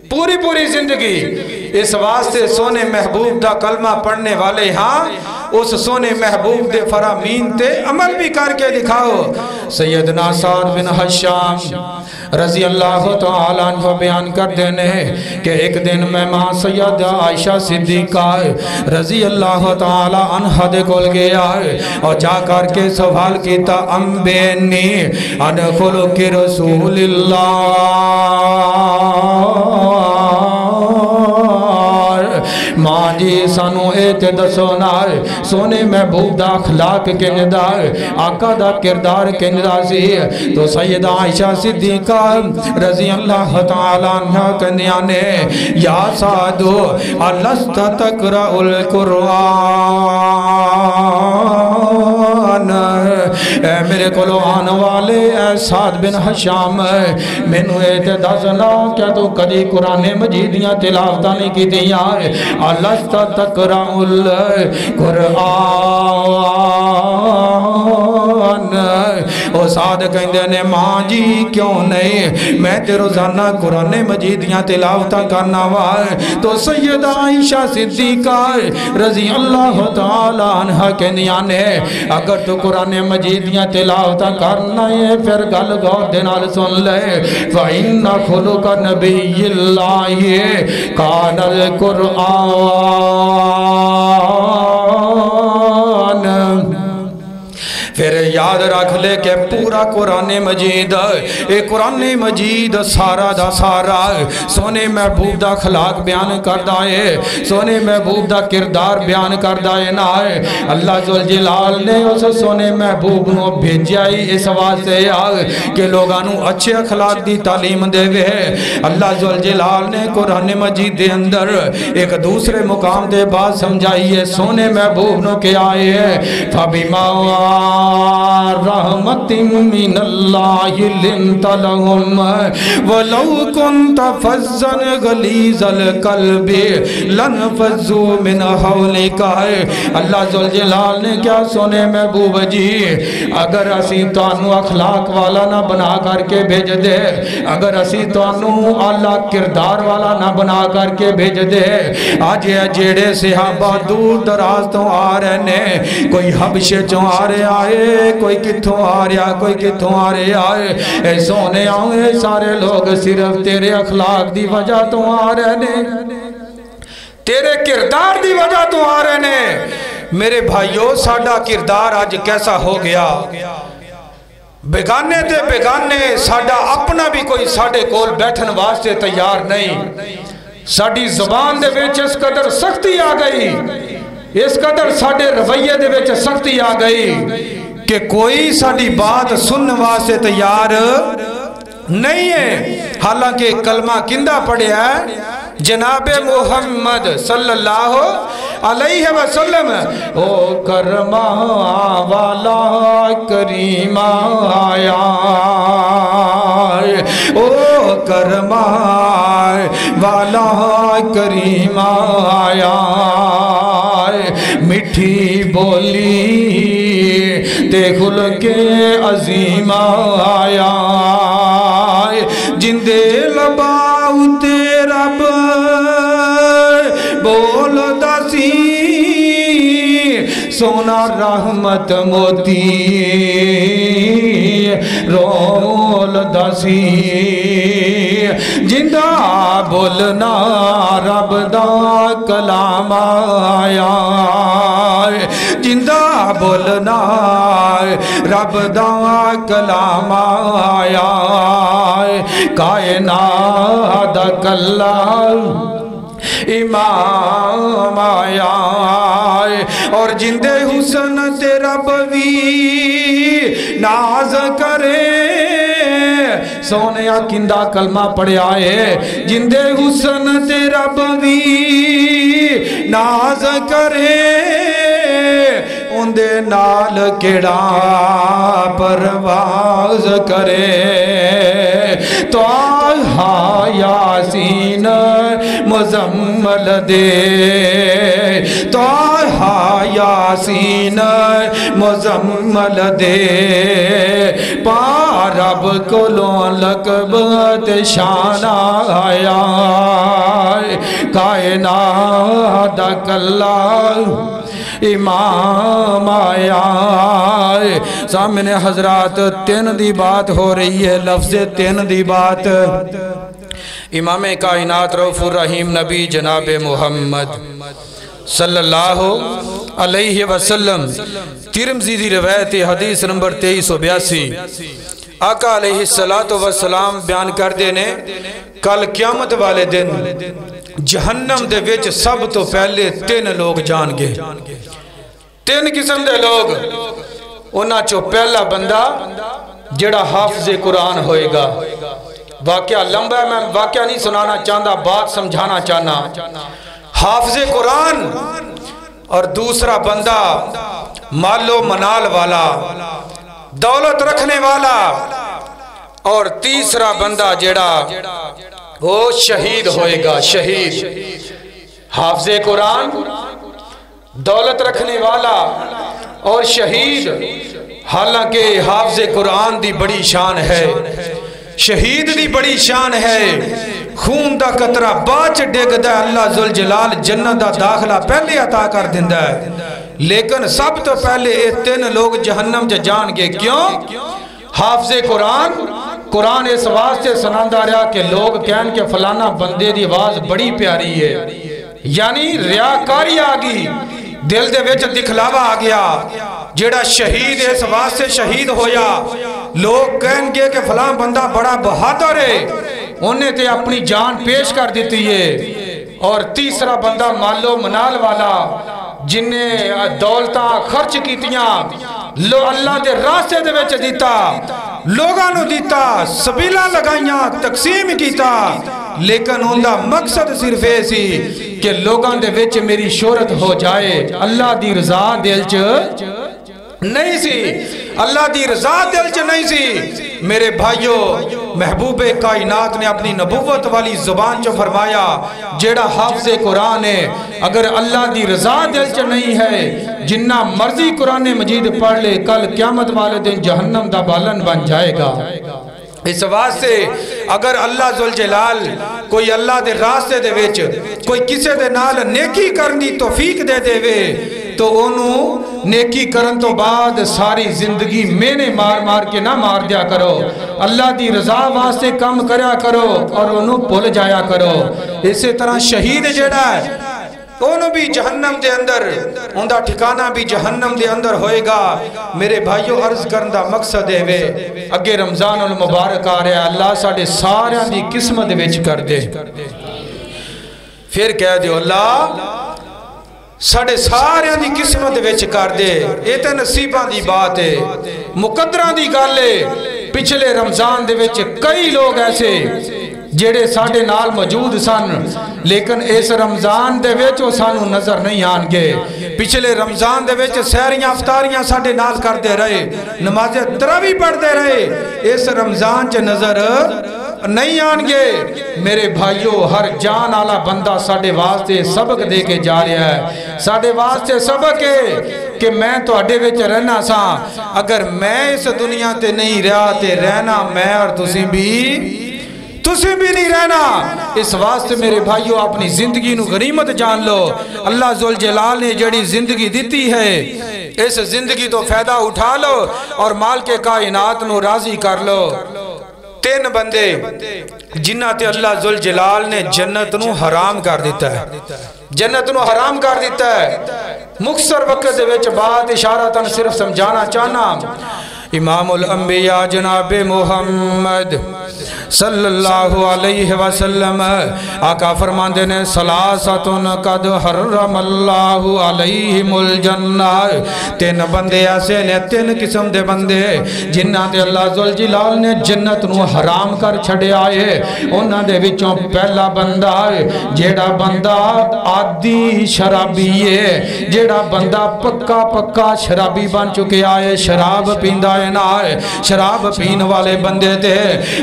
پوری زندگی اس واسطے سونے محبوب دا کلمہ پڑھنے والے ہاں اس سونے محبوب دے فرامین تے عمل بھی کر کے دکھاؤ سیدنا سعد بن حشام رضی اللہ تعالیٰ عنہ بیان کر دینے کہ ایک دن میں ماں سیدہ عائشہ صدیقہ رضی اللہ تعالیٰ عنہ دے کول گیا اور جا کر کے سوال کیتا امبینی ان خلق رسول اللہ ماں جی سانو ایت دسونا سونے محبوب دا اخلاق کے ندار آقا دا کردار کے ندار سی تو سیدہ عائشہ صدیقہ رضی اللہ تعالیٰ عنہ کنیانے یا سعدو الست تقرأ القرآن اے میرے کلو آنے والے اے سعد بن حشام میں نو ایت دسنا کیا تو کدی قرآن مجیدیاں تلاوتہ نہیں کی دیا الست تقرأ القرآن او سعد کہندے نے ماں جی کیوں نہیں میں تے روزانہ قرآن مجیدیاں تلاوتہ کرنا وائے تو سیدہ عائشہ صدیقہ رضی اللہ تعالیٰ عنہ کہندیاں نے اگر تو قرآن مجیدیاں تلاوتہ کرنا ہے پھر گل غور دینال سن لے فَإِنَّ خُلُقَ نَبِيِّ اللَّهِ كَانَ الْقُرْآنَ پھر یاد رکھ لے کہ پورا قرآن مجید اے قرآن مجید سارا دا سارا سونے محبوب دا اخلاق بیان کردہ ہے سونے محبوب دا کردار بیان کردہ ہے نا ہے اللہ ذوالجلال نے اس سونے محبوب نو بھیجائی اس واسطے کہ لوگانو اچھے اخلاق دی تعلیم دے وے اللہ ذوالجلال نے قرآن مجید دے اندر ایک دوسرے مقام دے بعد سمجھائی ہے سونے محبوب نو کیا ہے فَبِمَا رحمت من اللہ لنت لهم ولو كنت فظا غلیظ القلب لانفضوا من حولک اللہ ذوالجلال نے کیا سونے محبوب جی اگر اسی تانوں اخلاق والا نہ بنا کر کے بھیج دے اگر اسی تانوں اعلیٰ کردار والا نہ بنا کر کے بھیج دے آج جیڑے صحابہ دور دراز تو آ رہے نے کوئی حبشے چوں آ رہے آئے کوئی کتھوں آ رہا کوئی کتھوں آ رہے آئے اے سونے آئے سارے لوگ صرف تیرے اخلاق دی وجہ تو آ رہے نے تیرے کردار دی وجہ تو آ رہے نے میرے بھائیو ساڑھا کردار آج کیسا ہو گیا بیگانے دے بیگانے ساڑھا اپنا بھی کوئی ساڑھے کول بیٹھن واسطے تیار نہیں ساڑھی زبان دے بیچ اس قدر سختی آ گئی اس قدر ساڑھے رویے دے بیچ سختی آ گئی کہ کوئی ساڑھی بات سننے واسطے تیار نہیں ہے حالانکہ کلمہ کندہ پڑھے ہے جناب محمد صلی اللہ علیہ وسلم او کرما والا کریم آیا او کرما والا کریم آیا مٹھی بولی تے خلق عظیم آیا جندے لباؤ تے رب بول دسی سونا رحمت موتی رول دسی جندہ بولنا رب دا کلام آیا جندہ بولنا رب دا کلام آیا کائنات دا کلام امام آیا اور جندے حسن تے رب بھی ناز کرے سونے کندہ کلمہ پڑھے آئے جندے حسن تے رب بھی ناز کرے اندے نال کیڑا پرواز کرے طٰہٰ یاسین مزمل دے طٰہٰ یاسین مزمل دے پا رب کولوں لقبت شان آیا کائنات دا کلام امام آیا سامنے حضرات تین دی بات ہو رہی ہے لفظ تین دی بات امام کائنات رؤوف الرحیم نبی جناب محمد صلی اللہ علیہ وسلم ترمذی دی روایت حدیث نمبر 2382 آقا علیہ السلام بیان کر دینے کل قیامت والے دن جہنم دے وچ سب تو پہلے تین لوگ جان گے تین قسم دے لوگ انہاں چو پہلا بندہ جڑا حافظ قرآن ہوئے گا واقعہ لمبا ہے میں واقعہ نہیں سنانا چاہتا بات سمجھانا چاہنا حافظ قرآن اور دوسرا بندہ مال و منال والا دولت رکھنے والا اور تیسرا بندہ جڑا وہ شہید ہوئے گا شہید حافظ قرآن دولت رکھنے والا اور شہید حالانکہ حافظ قرآن دی بڑی شان ہے شہید دی بڑی شان ہے خون دا قطرہ باچ ڈگ دا اللہ ذوالجلال جنت دا داخلہ پہلے عطا کر دیندہ ہے لیکن سب تو پہلے یہ تین لوگ جہنم جان گے کیوں حافظ قرآن اس واسطے سناندہ رہا کہ لوگ کہن کہ فلانا بندے دی آواز بڑی پیاری ہے یعنی ریاکاری آگی دل دے وچ دکھلاوا آ گیا جیڑا شہید اس واسطے شہید ہویا لوگ کہن گے کہ فلان بندہ بڑا بہادر ہے انہیں تے اپنی جان پیش کر دیتی ہے اور تیسرا بندہ مالو منال والا جنہیں دولتاں خرچ کیتیاں لو اللہ دے راستے دے وچ دیتا لوگانو دیتا سبیلہ لگائیاں تقسیم کیتا لیکن اندہ مقصد صرف ایسی کہ لوگان دے وچ میری شہرت ہو جائے اللہ دی رضا دل چ نہیں سی اللہ دی رضا دل چ نہیں سی میرے بھائیو محبوب کائنات نے اپنی نبوت والی زبان چ فرمایا جیڑا حافظ قرآن ہے اگر اللہ دی رضا دل چ نہیں ہے جنہ مرضی قرآن مجید پڑھ لے کل قیامت والے دن جہنم دا بالن بن جائے گا اس واسطے اگر اللہ ذوالجلال کوئی اللہ دے راستے دے وچ کوئی کسے دے نال نیکی کرن دی توفیق دے دے وے تو انہوں نیکی کرن تو بعد ساری زندگی میں نے مار کے نہ مار دیا کرو اللہ دی رضا واسطے کم کریا کرو اور انہوں پھول جایا کرو اسی طرح شہید جیڑا ہے انہوں بھی جہنم دے اندر اندہ ٹھکانہ بھی جہنم دے اندر ہوئے گا میرے بھائیو عرض کرندہ مقصد ہے وے اگے رمضان المبارک آ رہا ہے اللہ ساڑھے سارے دی قسمت وچ کر دے پھر کہہ دے اللہ ساڑھے سارے دی قسمت وچ کر دے یہ تے نصیبان دی بات ہے مقدران دی گالے پچھلے رمضان دے وچ کئی لوگ ایسے جیڑے ساڑھے نال موجود سن لیکن اس رمضان دے وچ سانو نظر نہیں آن گے پچھلے رمضان دے وچ سہریاں افطاریاں ساڑھے نال کر دے رہے نماز تراویح پڑھ دے رہے اس رمضان چ نظر نہیں آن گے میرے بھائیو ہر جان آلا بندہ ساڑھے واسطے سبق دے کے جا رہا ہے ساڑھے واسطے سبق ہے کہ میں تو اڈے وچ رہنا سا اگر میں اس دنیا تے نہیں رہا تے رہنا میں اور تسی بھی تسی بھی نہیں رہنا۔ اس واسطے میرے بھائیو اپنی زندگی نو غنیمت جان لو۔ اللہ ذوالجلال نے جڑی زندگی دیتی ہے اس زندگی تو فائدہ اٹھا لو اور مالک کائنات نو راضی کر لو۔ 3 بندے جنہ تے اللہ ذوالجلال نے جنت نو حرام کر دیتا ہے، جنت نو حرام کر دیتا ہے۔ مختصر وقت دے وچ بات اشارتاً صرف سمجھانا چاہنا، امام الانبیاء جناب محمد صلی اللہ علیہ وسلم آقا فرماندے نے ثلاثتن قد حرم اللہ علیہم الجنہ، 3 بندے ایسے نے، 3 قسم دے بندے جنہاں تے اللہ ذوالجلال نے جنت نو حرام کر چھڑے آئے۔ انہاں دے وچوں پہلا بندہ جیڑا بندہ عادی شرابی ہے، جیڑا بندہ پکا شرابی بن چکے آئے، شراب پیندا ہے نہ ہے، شراب پین والے بندے تھے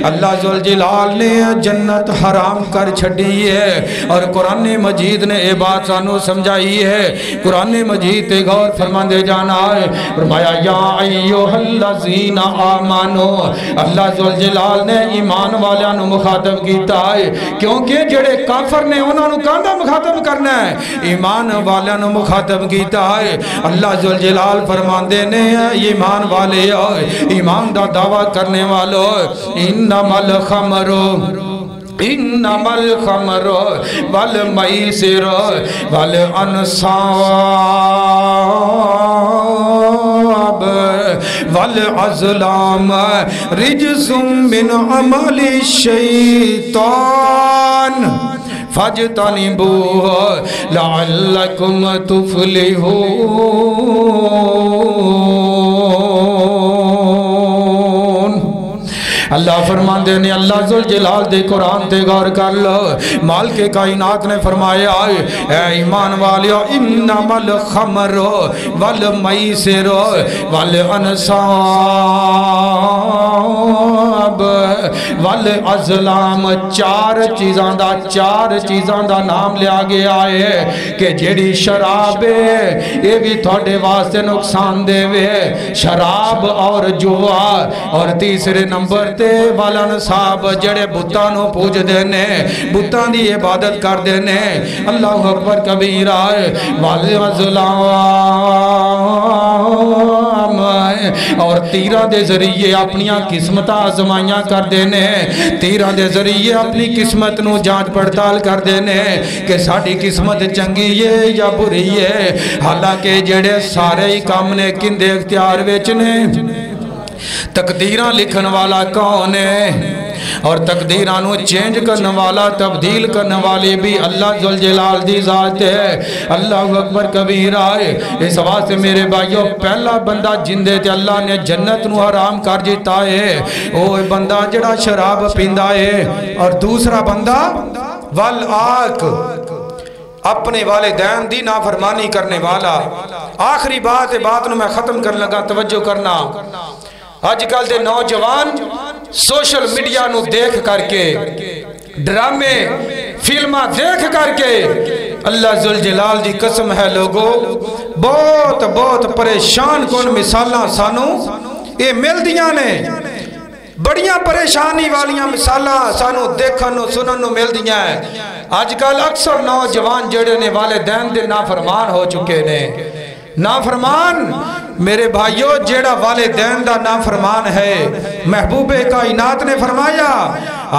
اللہ ذوالجلال نے جنت حرام کر چھڑی ہے۔ اور قرآن مجید نے یہ بات سانو سمجھائی ہے۔ قرآن مجید تے غور فرماندے جانا ہے، فرمایا یا ایوہ الذین آمنو، اللہ ذوالجلال نے ایمان والیاں نو مخاطب کیتا ہے، کیونکہ جڑے کافر نے انہاں نو کاندا مخاطب کرنا ہے، ایمان والیاں نو مخاطب کیتا ہے۔ اللہ ذوالجلال فرماندے نے ایمان والے ایمان دا دعویٰ کرنے والو، انما الخمر والمیسر والانصاب والازلام رجس من عمل الشیطان فاجتنبوه لعلکم تفلحون۔ اللہ فرماندے نے اللہ ذوالجلال دے قرآن تے غور کر لو، مالک کائنات نے فرمایا اے ایمان والیو انما الخمر والمیسر والانصاب والازلام، 4 چیزاں دا نام لیا گیا ہے کہ جیڑی شراب ہے یہ بھی تھوڑے واسطے نقصان دے وے، شراب اور جوا، اور تیسرے نمبر تے والانصاب جڑے بتاں نو پوج دینے، بتاں دی عبادت کر دینے، اللہ اکبر کبیرہ، والازلام، اور تیرہ دے ذریعے اپنیاں قسمتہ آزمائیاں کر دینے، تیرہ دے ذریعے اپنی قسمت نو جانچ پڑتال کر دینے کہ ساڑھی قسمت چنگی ہے یا بری ہے۔ حالانکہ جڑے سارے ہی کام نے کندے اختیار ویچنے، تقدیران لکھن والا کون ہے، اور تقدیرانو چینج کرنے والا، تبدیل کرنے والی بھی اللہ ذوالجلال دی ذات ہے۔ اللہ اکبر کبیرہ ہے۔ اس واسطے میرے بھائیو پہلا بندہ جندے تے اللہ نے جنت نو حرام کر جیتا ہے وہ بندہ جڑا شراب پیندا ہے، اور دوسرا بندہ والآق، اپنے والدین دی نافرمانی کرنے والا۔ آخری بات نو میں ختم کرنے لگا، توجہ کرنا، آج کل دے نوجوان سوشل میڈیا نو دیکھ کر کے، ڈرامے فلمہ دیکھ کر کے، اللہ ذوالجلال دی قسم ہے لوگو بہت پریشان کون مثالاں سانو یہ مل دیاں نے، بڑیاں پریشانی والیاں مثالاں سانو دیکھن نو سنن نو مل دیاں ہیں۔ آج کل اکثر نوجوان جڑے نے والدین دے نافرمان ہو چکے نے۔ نافرمان میرے بھائیو جیڑا والدین دا نافرمان ہے، محبوب کائنات نے فرمایا،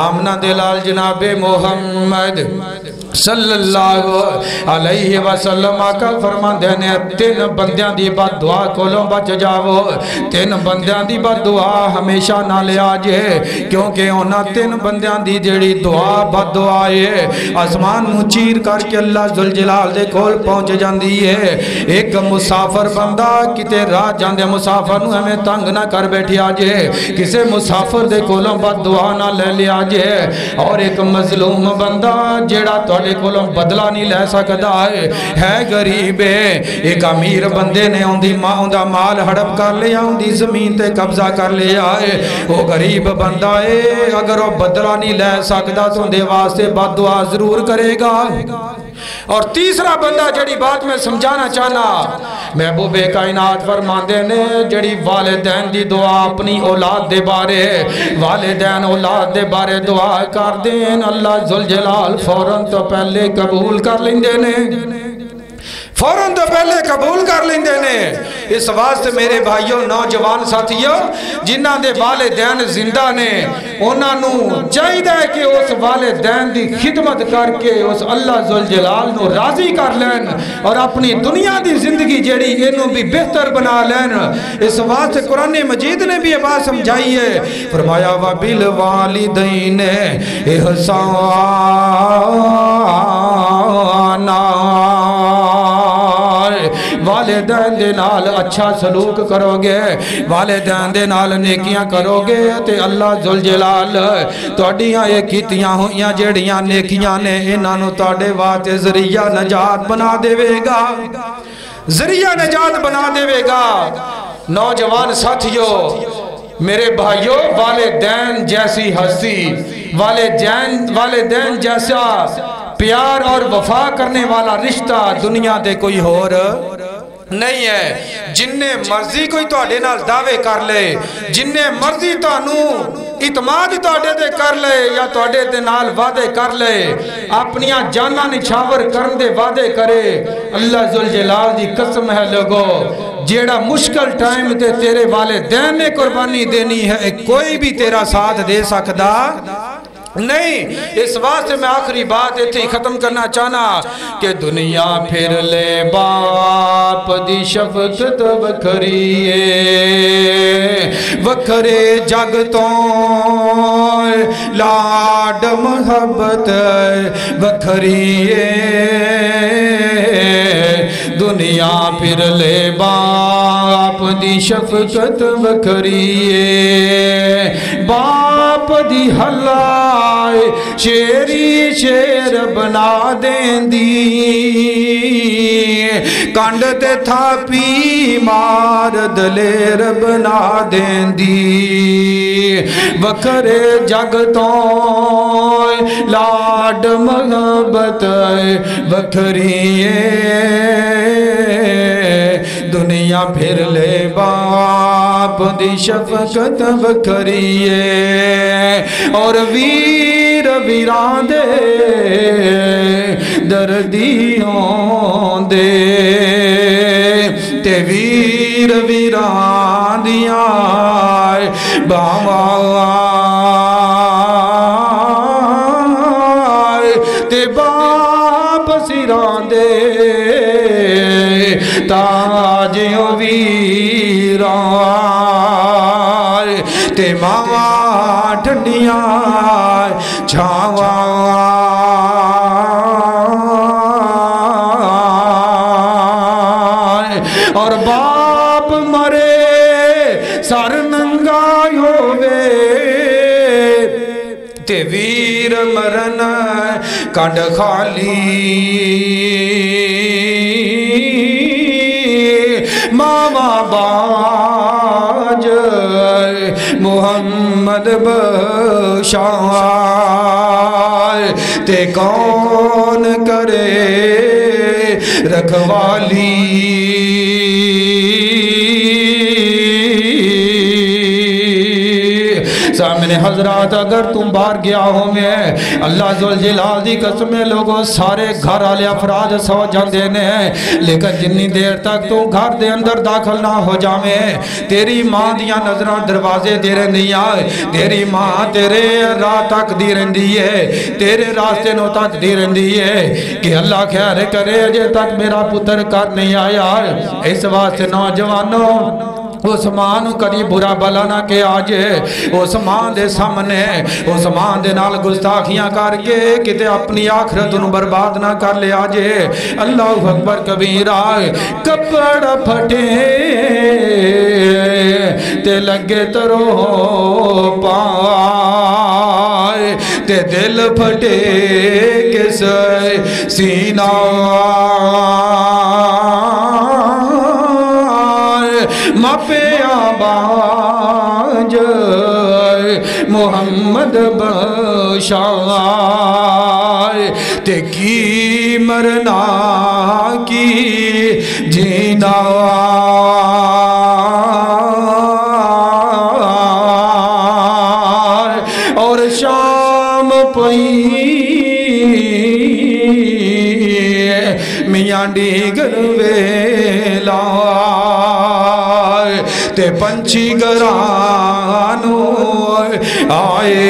آمنہ دلال جناب محمد صلی اللہ علیہ وسلم آقا فرمان دینے 3 بندیاں دی بد دعا کولوں بچ جاؤ، 3 بندیاں دی بد دعا ہمیشہ نہ لے آجے، کیونکہ انہاں 3 بندیاں دی جیڑی دعا بد دعا ہے آسمان نو چیر کر کے اللہ ذوالجلال دے کول پہنچ جاندی ہے۔ ایک مسافر بندہ کتے راہ جاندے مسافر نو ہمیں تنگ نہ کر بیٹھی آجے، کسے مسافر دے کولوں بد دعا نہ لے لے آجے، اور ایک مظلوم بندہ جیڑا توڑے کولوں بدلہ نہیں لے سکتا ہے غریب ہے، ایک امیر بندے نے اندہ مال ہڑپ کر لیا، اندھی زمین تے قبضہ کر لیا ہے، وہ غریب بندہ ہے اگر وہ بدلہ نہیں لے سکتا تو اندھے واسطے بد دعا ضرور کرے گا۔ اور تیسرا بندہ جڑی بات میں سمجھانا چاہنا، محبوب کائنات فرماندے نے جڑی والدین دی دعا اپنی اولاد دے بارے، والدین اولاد دے بارے دعا کر دین، اللہ ذوالجلال فوراً تو پہلے قبول کر لیندے نے، فوراً تو پہلے قبول کر لیندے نے۔ اس واسطے میرے بھائیوں نوجوان ساتھیوں جنہاں دے والدین زندہ نے انہاں نو چاہیے کہ اس والدین دی خدمت کر کے اس اللہ ذوالجلال نو راضی کر لین اور اپنی دنیا دی زندگی جیڑی انہوں بھی بہتر بنا لین۔ اس واسطے قرآن مجید نے بھی یہ بات سمجھائی ہے، فرمایا وَبِالْوَالِدَيْنِ إِحْسَانًا، والدین دے نال اچھا سلوک کرو گے، والدین دے نال نیکیاں کرو گے تے اللہ ذوالجلال تہاڈیاں یہ کیتیاں ہوئیاں جڑیاں نیکیاں نے انہاں نو تہاڈے واسطے ذریعہ نجات بنا دے گا، ذریعہ نجات بنا دے گا۔ نوجوان ساتھیوں میرے بھائیوں، والدین جیسی ہستی، والدین جیسا پیار اور وفا کرنے والا رشتہ دنیا دے کوئی اور نہیں ہے۔ جننے مرضی کوئی تواڈے نال دعوے کر لے، جننے مرضی تانوں اعتماد تواڈے دے کر لے یا تواڈے دے نال وعدے کر لے، اپنیاں جاناں نچھاور کرن دے وعدے کرے، اللہ ذوالجلال دی قسم ہے لوگو جیڑا مشکل ٹائم تے تیرے والدین نے قربانی دینی ہے کوئی بھی تیرا ساتھ دے سکتا نہیں۔ اس واسطے میں آخری بات اتھی ختم کرنا چاہنا کہ دنیا پھر لے باپ دی شفقت وکھری وکھرے جگ تو لاڈ محبت وکھری دنیا پھر لے باپ دی شفقت وکھری باپ دی ہلائے شیری شیر بنا دین دی کانڈ تے تھاپی مار دلیر بنا دین دی وکھرے جگ تو لاڈ محبت وکھری دنیا پھر لے باپ دی شفقت وکھری اور ویر ویران دے دردیوں دے تے ویر ویران دیاں باواں تے باپ سیران دے تاجیوں ویران تے ماں ٹھنڈیاں چھاواں اور باپ مرے سر ننگائی ہووے تے ویر مرن کانڈ خالی ماما باج محمد بشار تے کون کرے رکھوالی سامنے حضرات اگر تم باہر گیا ہو میں اللہ ذوالجلال دی قسمیں لوگوں سارے گھر والے افراد سو جاندے نے لیکن جنی دیر تک تو گھر دے اندر داخل نہ ہو جاویں تیری ماں دیاں نظراں دروازے دے رہندی آئے تیری ماں تیرے راہ تک دی رہندی ہے تیرے راستے نو تک دی رہندی ہے کہ اللہ خیر کرے جے تک میرا پتر کر نہیں آیا اس واسطے نوجوانوں اس ماں نو کدی برا بلا نہ کہ آجے اس ماں دے سامنے اس ماں دے نال گستاخیاں کر کے کتے اپنی آخرت نو برباد نہ کر لے آجے اللہ اکبر کبیرہ کپڑ پھٹے تے لگے ترو پائے تے دل پھٹے کس سینہ ماپے آباج محمد بشار تے کی مرنا کی جینا اور شام پئی میاں ڈیگر ویلا تے پنچھی گرانو آئے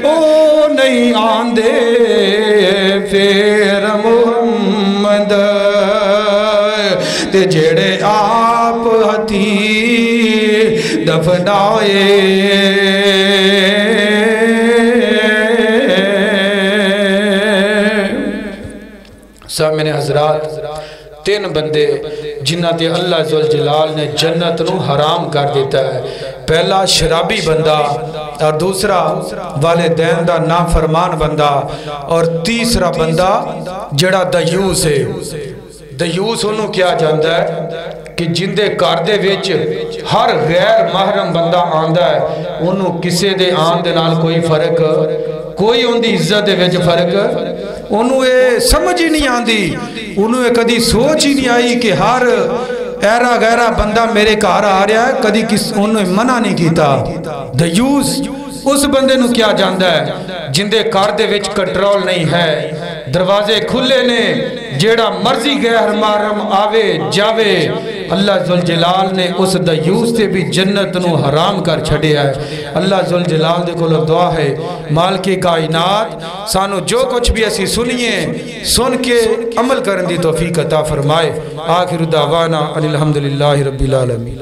او نہیں آندے پھر محمد تے جڑے آپ ہتھی دفنائے سامنے حضرات تین بندے جنہ تے اللہ ذوالجلال نے جنت نو حرام کر دیتا ہے. پہلا شرابی بندہ اور دوسرا والدین دا نافرمان بندہ اور تیسرا بندہ جڑا دیوس ہے. دیوس انہوں کیا جاندا ہے کہ جندے کاردے ویچ ہر غیر محرم بندہ آندہ ہے انہوں کسے دے آندے نال کوئی فرق کوئی ان دی عزت دے ویچ فرق انہوں یہ سمجھ ہی نہیں آندی انہوں یہ کدی سوچ ہی نہیں آئی کہ ہر ایرا غیرہ بندہ میرے کار آ رہا ہے کدی انہوں منع نہیں کیتا. دیوس اس بندے نو کیا جاندا ہے جندے کاردے ویچ کنٹرول نہیں ہے دروازے کھلے نے جیڑا مرضی غیر محرم آوے جاوے. اللہ ذوالجلال نے اس دیوس تے بھی جنت نو حرام کر چھڑے ہے. اللہ ذوالجلال دے کو دعا ہے مالک کائنات سانو جو کچھ بھی اسی سنیے سن کے عمل کرن دی توفیق عطا فرمائے. آخر دعوانا الحمدللہ رب العالمین.